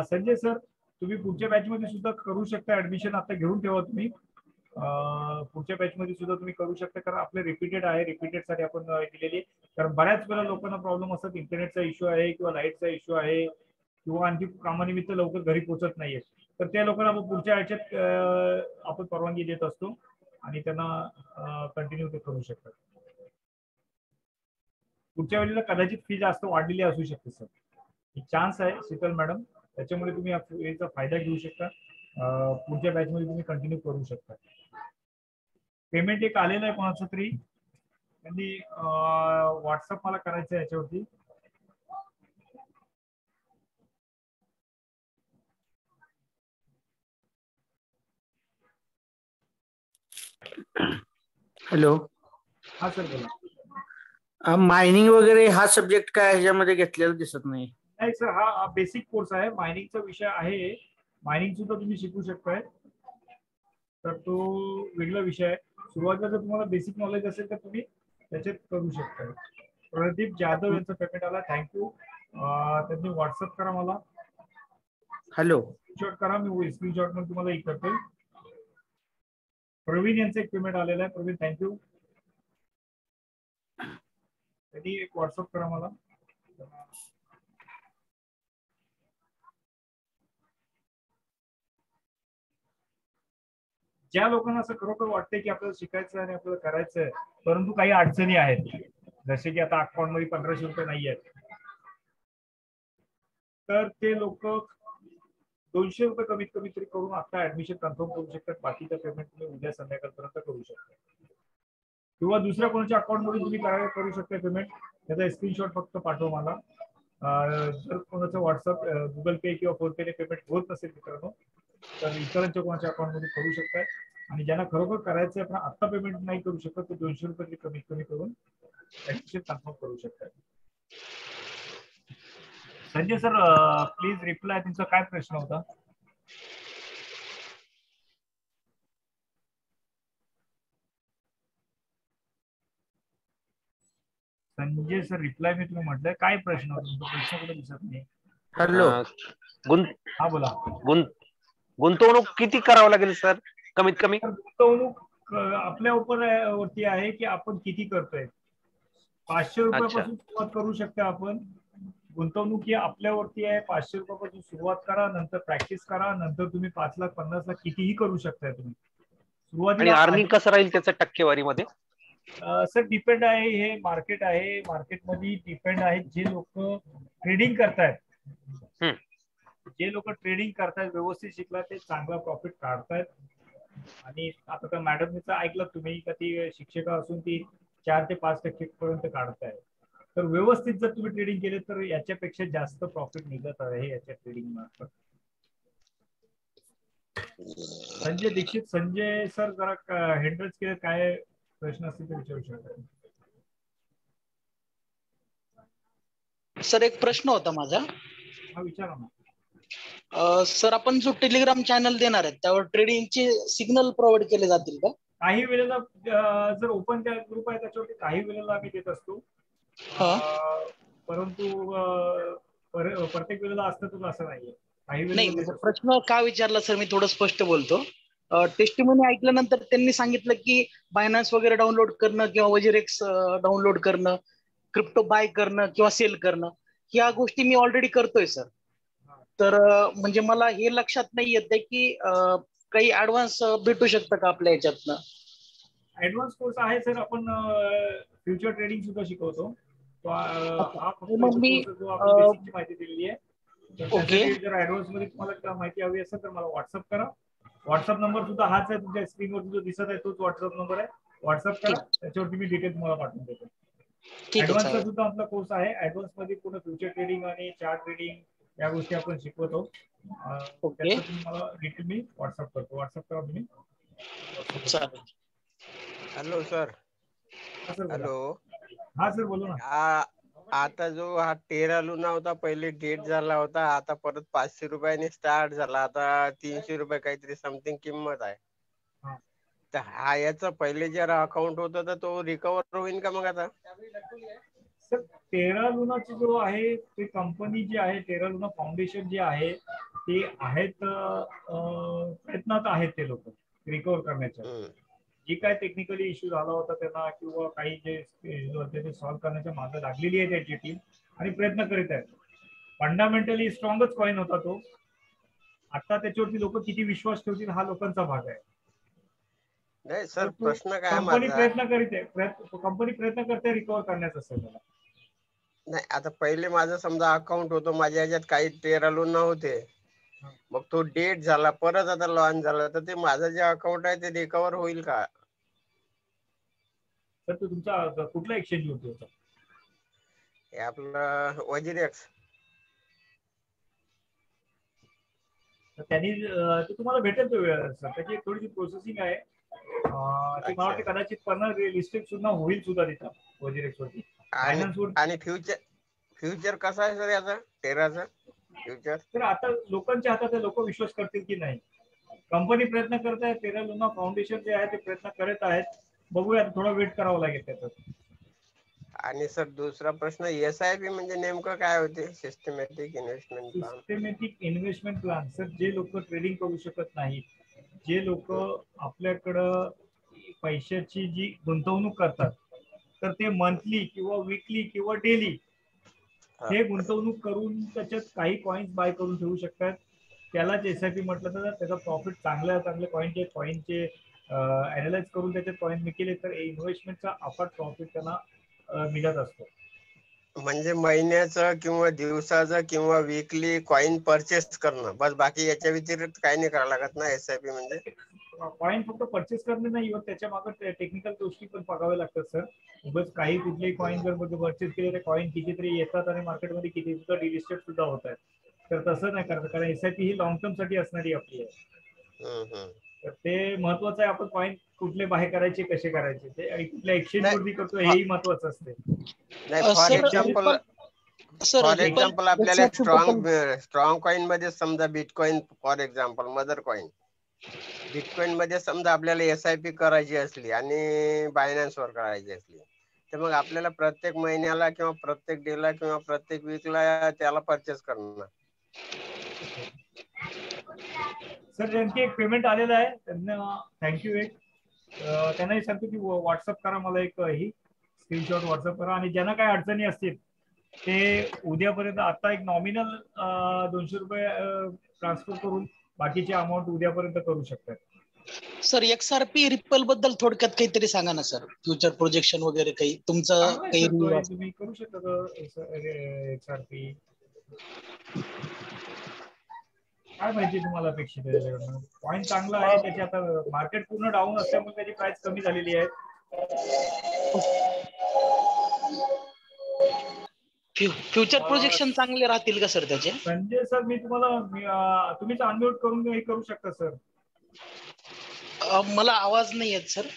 A: संजय सर, तुम्ही पुढच्या बॅच मध्ये सुद्धा करू शकता ऍडमिशन. आता घेऊन ठेवा तुम्ही. पुढच्या बॅच मध्ये सुद्धा तुम्ही करू शकता, कारण आपले रिपीटेड आहे, रिपीटेड साठी आपण दिलेली. कारण बऱ्याच वेळा लोकांना प्रॉब्लेम असतात, इंटरनेटचा इश्यू आहे किंवा लाईटचा इश्यू आहे किंवा आणखी कामानिमित्त लवकर घरी पोहोचत नाहीये. तर त्या लोकांना आपण पुढच्या आठवड्यात आपण परवानगी देत असतो आणि त्यांना कंटिन्यू ते करू शकतात. पुढच्या वेळेला कदाचित फी जास्त वाढलेली असू शकते सर. एक चान्स आहे शीतल मॅडम, त्याच्यामुळे तुम्ही याचा फायदा घेऊ शकता. पुढच्या बॅच मध्ये तुम्ही कंटिन्यू करू शकता. पेमेंट एक आलेलं आहे कोणाचं तरी, त्यांनी व्हॉट्सअप मला करायचं आहे याच्यावरती.
J: हॅलो.
A: हा सर बोला.
J: मायनिंग वगैरे हा सब्जेक्ट काय ह्याच्यामध्ये घेतलेला दिसत नाही.
A: नाही सर, हा बेसिक कोर्स आहे. मायनिंगचा विषय आहे. मायनिंग सुद्धा तुम्ही शिकू शकताय, तर तो वेगळा विषय आहे. सुरुवातीला जर तुम्हाला बेसिक नॉलेज असेल तर तुम्ही त्याच्यात करू शकताय. प्रदीप जाधव यांचा पेमेंट आला, थँक्यू. त्यांनी व्हॉट्सअप करा मला.
J: हॅलो.
A: स्क्रीनशॉट करा, मी स्क्रीनशॉट मध्ये तुम्हाला एक करते. प्रवीण यांचं एक पेमेंट आलेलं आहे. प्रवीण थँक्यू. त्यांनी एक व्हॉट्सअप करा मला. ज्या लोकांना असं खरोखर वाटतंय की आपल्याला शिकायचं आणि आपल्याला करायचं आहे, परंतु काही अडचणी आहेत, जसे की आता अकाउंट मध्ये 1500 रुपये नाही आहेत, तर ते लोक 200 रुपये कमीत कमी तरी करून आता ऍडमिशन कन्फर्म करू शकतात. बाकीचं पेमेंट तुम्ही उद्या संध्याकाळपर्यंत करू शकता, किंवा दुसऱ्या कोणाच्या अकाउंट मध्ये तुम्ही करू शकता पेमेंट. त्याचा स्क्रीनशॉट फक्त पाठवा मला. जर कोणाचं व्हॉट्सअप, गुगल पे किंवा फोन पे ने पेमेंट होत नसेल मित्रांनो, तर इतरांच्या कोणाच्या अकाउंट मध्ये करू शकताय. आणि ज्यांना खरोखर करायचंय पण आता पेमेंट नाही करू शकत, तर 200 रुपये कमीत कमी करून ऍडमिशन कन्फर्म करू शकताय. Sanjay sir, please reply. तुमचा काय प्रश्न होता? संजय सर, रिप्लाय मी तुम्ही म्हटलंय, काय प्रश्न होता तुमचा? प्रश्न कुठे दिसत नाही.
J: हॅलो.
A: हा बोला.
F: गुंतवणूक किती करावं लागेल सर कमीत कमी?
A: गुंतवणूक आपल्या वरती आहे की आपण किती करतोय. 500 रुपयापासून सुरुवात करू शकता आपण. गुंतवणूक ही आपल्यावरती आहे. 500 रुपयापासून सुरुवात करा, नंतर प्रॅक्टिस करा, नंतर तुम्ही 5 लाख 50 लाख कितीही करू शकताय तुम्ही.
F: आणि अर्निंग कसं राहील त्याचं टक्केवारीमध्ये?
A: सर डिपेंड आहे, हे मार्केट आहे. मार्केटमध्ये डिपेंड आहे. जे लोक ट्रेडिंग करतायत, जे लोक ट्रेडिंग करतायत, व्यवस्थित शिकला, ते चांगला प्रॉफिट काढतायत. आणि आता तर मॅडमचं ऐकलं तुम्ही का ती शिक्षिका असून ती 4 ते 5% पर्यंत काढताय. तर व्यवस्थित जर तुम्ही ट्रेडिंग केले तर याच्यापेक्षा जास्त प्रॉफिट निघत आहे याच्या ट्रेडिंग मार्फत. संजय दीक्षित, संजय सर जरा हँडल्स केले, काय प्रश्न असतील ते विचारू शकता.
K: सर एक प्रश्न होता माझा.
A: हा विचारा ना.
K: सर आपण जो टेलिग्राम चॅनल देणार आहे त्यावर ट्रेडिंगचे सिग्नल प्रोव्हाइड केले जातील का?
A: काही वेळेला जर ओपन ग्रुप आहे त्याच्यावरती काही वेळेला आम्ही देत असतो, परंतु प्रत्येक वेळेला असतं तर असं नाहीये. काही वेळेला
K: प्रश्न का विचारला सर, मी थोडं स्पष्ट बोलतो. टेस्टिमोनी ऐकल्यानंतर त्यांनी सांगितलं की बायनान्स वगैरे डाउनलोड करणं किंवा वजीरेक्स डाउनलोड करणं, क्रिप्टो बाय करणं किंवा सेल करणं, ह्या गोष्टी मी ऑलरेडी करतोय सर. तर म्हणजे मला हे लक्षात नाही येत की काही ऍडव्हान्स भेटू शकतं का आपल्या याच्यातनं?
A: ऍडव्हान्स कोर्स आहे सर. आपण फ्युचर ट्रेडिंग सुद्धा शिकवतो. हा फक्त जो आपण बेसिकची माहिती दिलेली आहे. जर ऍडव्हान्स मध्ये तुम्हाला माहिती हवी असेल तर मला व्हॉट्सअप करा. व्हॉट्सअप नंबर सुद्धा हाच आहे, तुमच्या स्क्रीनवर जो दिसत आहे तोच व्हॉट्सअप नंबर आहे. व्हॉट्सअप करा, त्याच्यावरती मी डिटेल तुम्हाला पाठवून देतो. ऍडव्हान्सचा सुद्धा आपला कोर्स आहे. ऍडव्हान्स मध्ये पूर्ण फ्युचर ट्रेडिंग आणि चार्ट ट्रेडिंग या गोष्टी आपण शिकवतो. त्याचं तुम्ही मला डिटेल मी व्हॉट्सअप करतो. व्हॉट्सअप करा तुम्ही.
K: चालेल.
L: Hello sir.
A: हा सर बोला.
L: हॅलो.
A: हा सर बोलू ना.
L: आता जो हा टेरा लुना होता पहिले डेट झाला होता, आता परत 500 रुपयाने स्टार्ट झाला, आता 300 रुपये काहीतरी समथिंग किंमत आहे.
A: हा.
L: तर हा याचा पहिले जरा अकाउंट होता तर तो रिकवर होईल का मग आता?
A: सर टेरा लुनाची जो आहे ते कंपनी जी आहे टेरा लुना फाउंडेशन जे आहे ते आहेत प्रयत्नात आहेत ते लोक रिकवर करण्याच्या. जी काय टेक्निकली इश्यू झाला होता त्यांना किंवा काही जे होते ते सॉल्व्ह करण्याच्या मागे लागलेली आहे त्याची टीम आणि प्रयत्न करीत आहेत. फंडामेंटली स्ट्रॉंगच कॉइन होता तो. आता त्याच्यावरती लोक किती विश्वास ठेवतील हा लोकांचा भाग आहे.
L: नाही सर, प्रश्न काय
A: कंपनी
L: माझा,
A: प्रयत्न करीत आहे, कंपनी प्रयत्न करते रिकवर करण्याचा सर.
L: नाही आता पहिले माझं समजा अकाउंट होतं, माझ्या ह्याच्यात काही टेरा लोन नव्हते, मग तो डेट झाला परत आता लॉन्च झाला, तर ते माझं जे अकाउंट आहे ते रिकवर होईल का?
A: तर तो तुमचा कुठला एक्सचेंज होतो?
L: हे आपलं वजिरेक्स.
A: त्यांनी ते तुम्हाला भेटेल तो सर. त्याची थोडीशी प्रोसेसिंग आहे. ते मला वाटतं कदाचित पण लिस्टेड सुद्धा होईल सुद्धा तिथं वजिरेक्स वरती.
L: आणि फ्युचर कसं आहे सर याचा टेराचा फ्युचर?
A: तर आता लोकांच्या हातात आहे, लोक विश्वास करतील की नाही. कंपनी प्रयत्न करत आहे, टेरा लुना फाउंडेशन जे आहे ते प्रयत्न करत आहेत. बघूया, थोडा वेट करावा लागेल त्याचा.
L: आणि सर दुसरा प्रश्न, SIP म्हणजे नेमकं काय होते? Systematic investment plan.
A: Systematic investment plan sir, जे लोक ट्रेडिंग करू शकत नाही, जे लोक आपल्याकडं पैशाची जी गुंतवणूक करतात, तर ते मंथली किंवा वीकली किंवा डेली हे गुंतवणूक करून त्याच्यात काही कॉइन्स बाय करून ठेवू शकतात. त्यालाच SIP म्हटलं तर त्याचा प्रॉफिट चांगले कॉइनचे अनालाइज करून त्याच्यात कॉइन विकले तर इन्व्हेस्टमेंटचा अफाट प्रॉफिट त्यांना मिळत असतो.
L: म्हणजे महिन्याचं किंवा दिवसाचं किंवा वीकली कॉइन परचेस करणं बस, बाकी याच्या व्यतिरिक्त काही नाही करावं लागत ना SIP म्हणजे?
A: कॉइन फक्त परचेस करणे नाही होत, त्याच्या मागे टेक्निकल गोष्टी पण बघाव्या लागतात सर. उगाच काही कुठलेही कॉइन जर परचेस केले तर कॉइन कितीतरी येतात आणि मार्केटमध्ये किती सुद्धा डिलिस्टेड सुद्धा होत आहेत. तर तसं नाही करायचं, कारण SIP ही लॉंग टर्म साठी असणारी आपली आहे. तर ते महत्वाचं आहे, आपण कॉइन कुठले बाय करायचे, कसे करायचे ते आणि कुठल्या एक्सचेंज वरती करतो हेही महत्वाचं असते.
L: फॉर एक्झाम्पल आपल्याला स्ट्रॉंग कॉइन मध्ये समजा bitcoin for example, mother coin, bitcoin मध्ये समजा आपल्याला SIP करायची असली आणि बायनान्स वर करायची असली, तर मग आपल्याला प्रत्येक महिन्याला किंवा प्रत्येक डेला किंवा प्रत्येक वीकला त्याला परचेस करणं.
A: सर त्यांची एक पेमेंट आलेलं आहे, त्यांना थँक्यू. त्यांनाही सांगतो की व्हॉट्सअप करा मला, एक ही स्क्रीनशॉट व्हॉट्सअप करा, आणि ज्यांना काही अडचणी असतील ते उद्यापर्यंत, आता एक नॉमिनल 200 रुपये ट्रान्सफर करून बाकीचे अमाऊंट उद्यापर्यंत करू शकतात.
K: सर XRP रिपल बद्दल थोडक्यात काहीतरी सांगा ना सर, फ्युचर प्रोजेक्शन वगैरे काही तुमचं काही
A: तुम्ही करू शकता XRP. काय माहिती तुम्हाला अपेक्षित आहे त्याच्याकडनं? पॉईंट चांगला आहे त्याची, आता मार्केट पूर्ण डाऊन असल्यामुळे त्याची प्राइस कमी झालेली आहे.
K: फ्युचर प्रोजेक्शन चांगले राहतील का सर त्याचे?
A: संजय सर, मी तुम्हाला तुम्हीच अनम्यूट करून हे करू शकता सर.
K: मला आवाज नाही येत सर.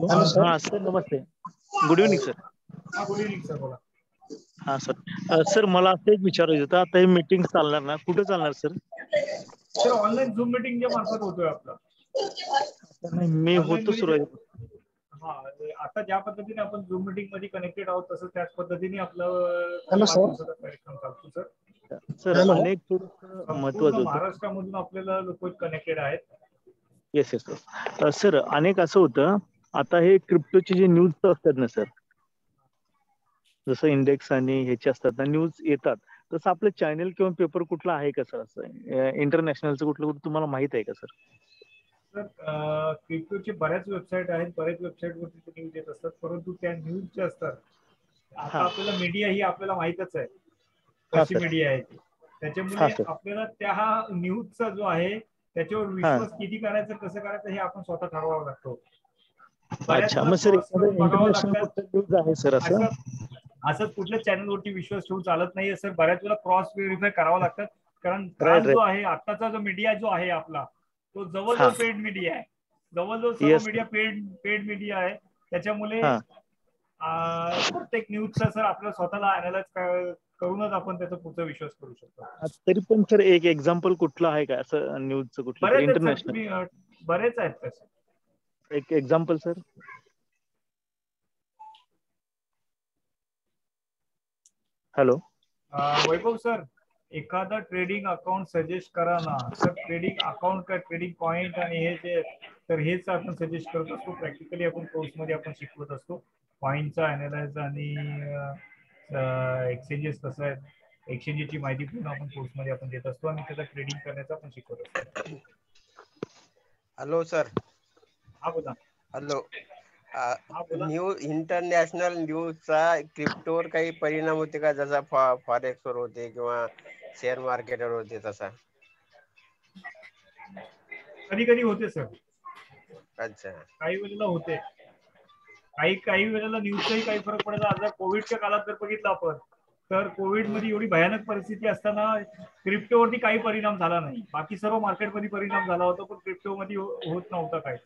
M: हा सर, नमस्ते. Good evening sir.
A: हा, गुड इव्हनिंग सर, बोला.
M: हा सर. सर मला असं एक विचारायचं होतं, आता हे मीटिंग चालणार ना, कुठे चालणार सर?
A: सर ऑनलाईन झूम मीटिंगच्या मार्फत होतोय आपला.
M: मी होतो सुरुवात.
A: हा, आता ज्या पद्धतीने आपण झूम मीटिंग मध्ये कनेक्टेड आहोत तसं त्याच पद्धतीने आपलं
M: कार्यक्रम
A: चालतो सर.
M: सर अनेक महत्वाचं
A: महाराष्ट्रामधून आपल्याला लोक कनेक्टेड आहेत.
M: Yes yes sir. सर अनेक असं होतं, आता हे क्रिप्टोचे जे न्यूज असतात ना सर, जसं इंडेक्स आणि ह्याचे असतात ना न्यूज येतात, तसं आपलं चॅनल किंवा पेपर कुठला आहे का सर? असं इंटरनॅशनलचं कुठलं तुम्हाला माहित आहे का सर?
A: सर क्रिप्टोचे बऱ्याच वेबसाईट आहेत, बऱ्याच वेबसाईटवरती न्यूज येत असतात, परंतु त्या न्यूज ज्या असतात, आता आपल्याला मीडिया ही आपल्याला माहितच आहे कशी मीडिया आहे ती. त्याच्यामुळे आपल्याला त्या न्यूजचा जो आहे त्याच्यावर विश्वास किती करायचा, कसं करायचं हे आपण स्वतः ठरवावं लागतो. असंच कुठल्या चॅनलवरती विश्वास ठेवून चालत नाहीये सर. बऱ्याच वेळा क्रॉस व्हेरिफाय करावं लागतात, कारण जो आहे आताचा जो मीडिया जो आहे आपला, तो जवळजवळ पेड मीडिया आहे, जवळजवळ सर्व मीडिया पेड मीडिया आहे. त्याच्यामुळे प्रत्येक न्यूजचा सर आपल्याला स्वतःला अनालाइज करूनच आपण त्याचा पुढचा विश्वास करू शकतो.
M: तरी पण सर एक एक्झाम्पल कुठलं आहे का असं न्यूजचं कुठलं इंटरनॅशनल?
A: बरेच आहेत तसे.
M: एक एक्झाम्पल सर. हॅलो
A: वैभव सर, एखादा ट्रेडिंग अकाउंट सजेस्ट करा ना सर. ट्रेडिंग अकाउंट का ट्रेडिंग पॉइंट आणि हे जे तर हेच आपण सजेस्ट करत असतो. प्रॅक्टिकली आपण कोर्समध्ये आपण शिकवत असतो. पॉइंटचा अनालाइज आणि एक्सचेंजेस कसं आहे, एक्सचेंजची माहिती पूर्ण आपण कोर्समध्ये आपण देत असतो आणि त्याचा ट्रेडिंग करण्याचा आपण शिकवत असतो.
L: Hello sir.
A: हा बोला.
L: हॅलो. न्यूज इंटरनॅशनल न्यूजचा क्रिप्टोवर काही परिणाम होते का, जसा फॉरेक्सवर होते किंवा शेअर मार्केटवर होते तसा?
A: कधी कधी होते सर.
L: अच्छा.
A: काही वेळेला होते, काही वेळेला न्यूजचाही काही फरक पडायचा. आता कोविडच्या काळात जर बघितलं आपण तर कोविड मध्ये एवढी भयानक परिस्थिती असताना क्रिप्टोवरती काही परिणाम झाला नाही. बाकी सर्व मार्केटमध्ये परिणाम झाला होता, पण क्रिप्टोमध्ये होत नव्हता काही.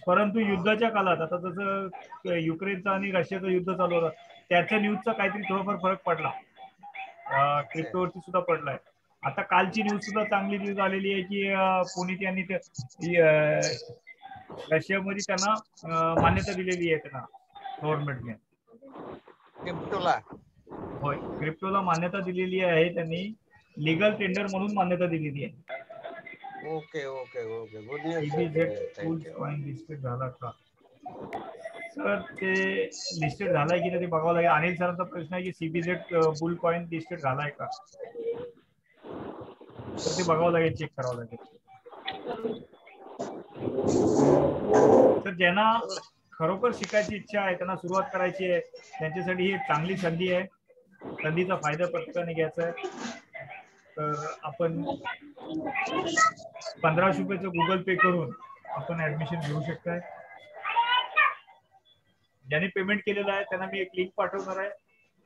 A: परंतु युद्धाच्या काळात आता जसं युक्रेनचं आणि रशियाचं युद्ध चालू होतं, त्याच्या न्यूजचा काहीतरी थोडाफार फरक पडला, क्रिप्टोवरती सुद्धा पडलाय. आता कालची न्यूज सुद्धा चांगली न्यूज आलेली आहे की कोणी त्यांनी रशियामध्ये त्यांना मान्यता दिलेली आहे त्यांना गव्हर्नमेंटने
L: क्रिप्टोला.
A: होय, क्रिप्टोला मान्यता दिलेली आहे त्यांनी. लीगल टेंडर म्हणून मान्यता दिलेली आहे.
L: Okay okay okay. Good news.
A: Coin listed झाला का सर? ते लिस्टेड झालाय की नाही ते बघावं लागेल. अनिल सरांचा प्रश्न आहे की सीबीझेड बुल कॉइन लिस्टेड झालाय का, तर ते बघावं लागेल, चेक करावं लागेल. तर ज्यांना खरोखर शिकायची इच्छा आहे, त्यांना सुरुवात करायची आहे, त्यांच्यासाठी ही एक चांगली संधी आहे. संधीचा फायदा प्रत्येकाने घ्यायचा आहे. तर आपण 1500 रुपयाचं गुगल पे करून आपण ऍडमिशन घेऊ शकताय. ज्यांनी पेमेंट केलेलं आहे त्यांना मी एक लिंक पाठवणार आहे.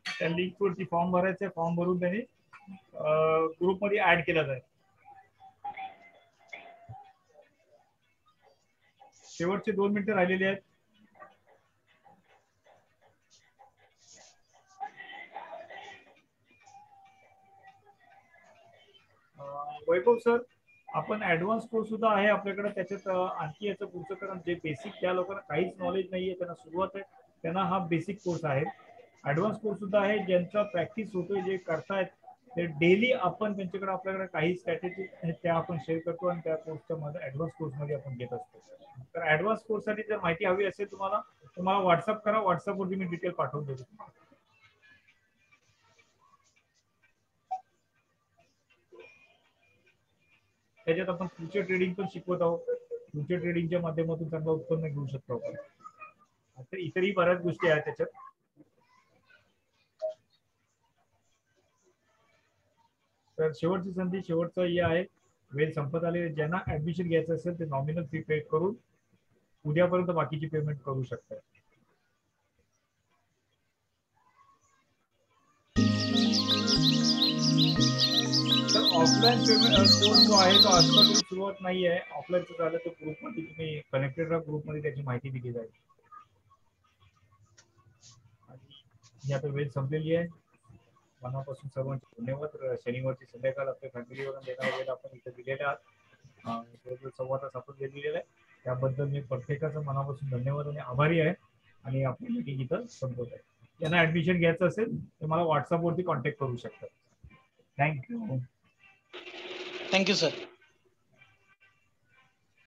A: त्या लिंक वरती फॉर्म भरायचा आहे. फॉर्म भरून त्यांनी ग्रुपमध्ये ऍड केला जाईल. शेवटचे 2 मिनिटं राहिलेली आहेत. वैभव सर, आपण ऍडव्हान्स कोर्स सुद्धा आहे आपल्याकडे. त्याच्यात आणखी याचं पुढचं कारण जे बेसिक ज्या लोकांना काहीच नॉलेज नाहीये, त्यांना सुरुवात आहे, त्यांना हा बेसिक कोर्स आहे. ऍडव्हान्स कोर्स सुद्धा आहे. ज्यांचा प्रॅक्टिस होतोय, जे करतायत ते डेली आपण त्यांच्याकडे आपल्याकडे काही स्ट्रॅटेजी त्या आपण शेअर करतो आणि त्या कोर्सच्या मध्ये ऍडव्हान्स कोर्समध्ये आपण घेत असतो. तर ऍडव्हान्स कोर्ससाठी जर माहिती हवी असेल तुम्हाला व्हॉट्सअप करा. व्हॉट्सअपवरती मी डिटेल पाठवून देतो तुम्हाला. त्याच्यात आपण फ्युचर ट्रेडिंग पण शिकवत आहोत. फ्युचर ट्रेडिंगच्या माध्यमातून चांगलं उत्पन्न घेऊ शकतो आपण. आता इतरही बऱ्याच गोष्टी आहेत त्याच्यात. तर शेवटची संधी, शेवटचा हे आहे, वेळ संपत आले. ज्यांना ऍडमिशन घ्यायचं असेल ते नॉमिनल फी पे करून उद्यापर्यंत बाकीची पेमेंट करू शकतात. तर ऑफलाईन पेमेंट कोर्स जो आहे तो आजपासून सुरुवात नाही आहे. ऑफलाईनचं झालं तर ग्रुपमध्ये तुम्ही कनेक्टेड राहा. ग्रुपमध्ये त्याची माहिती दिली जाईल. आणि आता वेळ संपलेली आहे. मनापासून सर्वांचे धन्यवाद. शनिवारची संध्याकाळ आपल्या फॅमिलीवर देणारा वेळ आपण इथे दिलेला आहात. संवादास आपण दिलेला आहे, त्याबद्दल मी प्रत्येकाचं मनापासून धन्यवाद आणि आभारी आहे. आणि आपली मीटिंग इथं संपवत आहे. ज्यांना ऍडमिशन घ्यायचं असेल ते मला व्हॉट्सअपवरती कॉन्टॅक्ट करू शकतात. थँक्यू.
K: Thank you sir.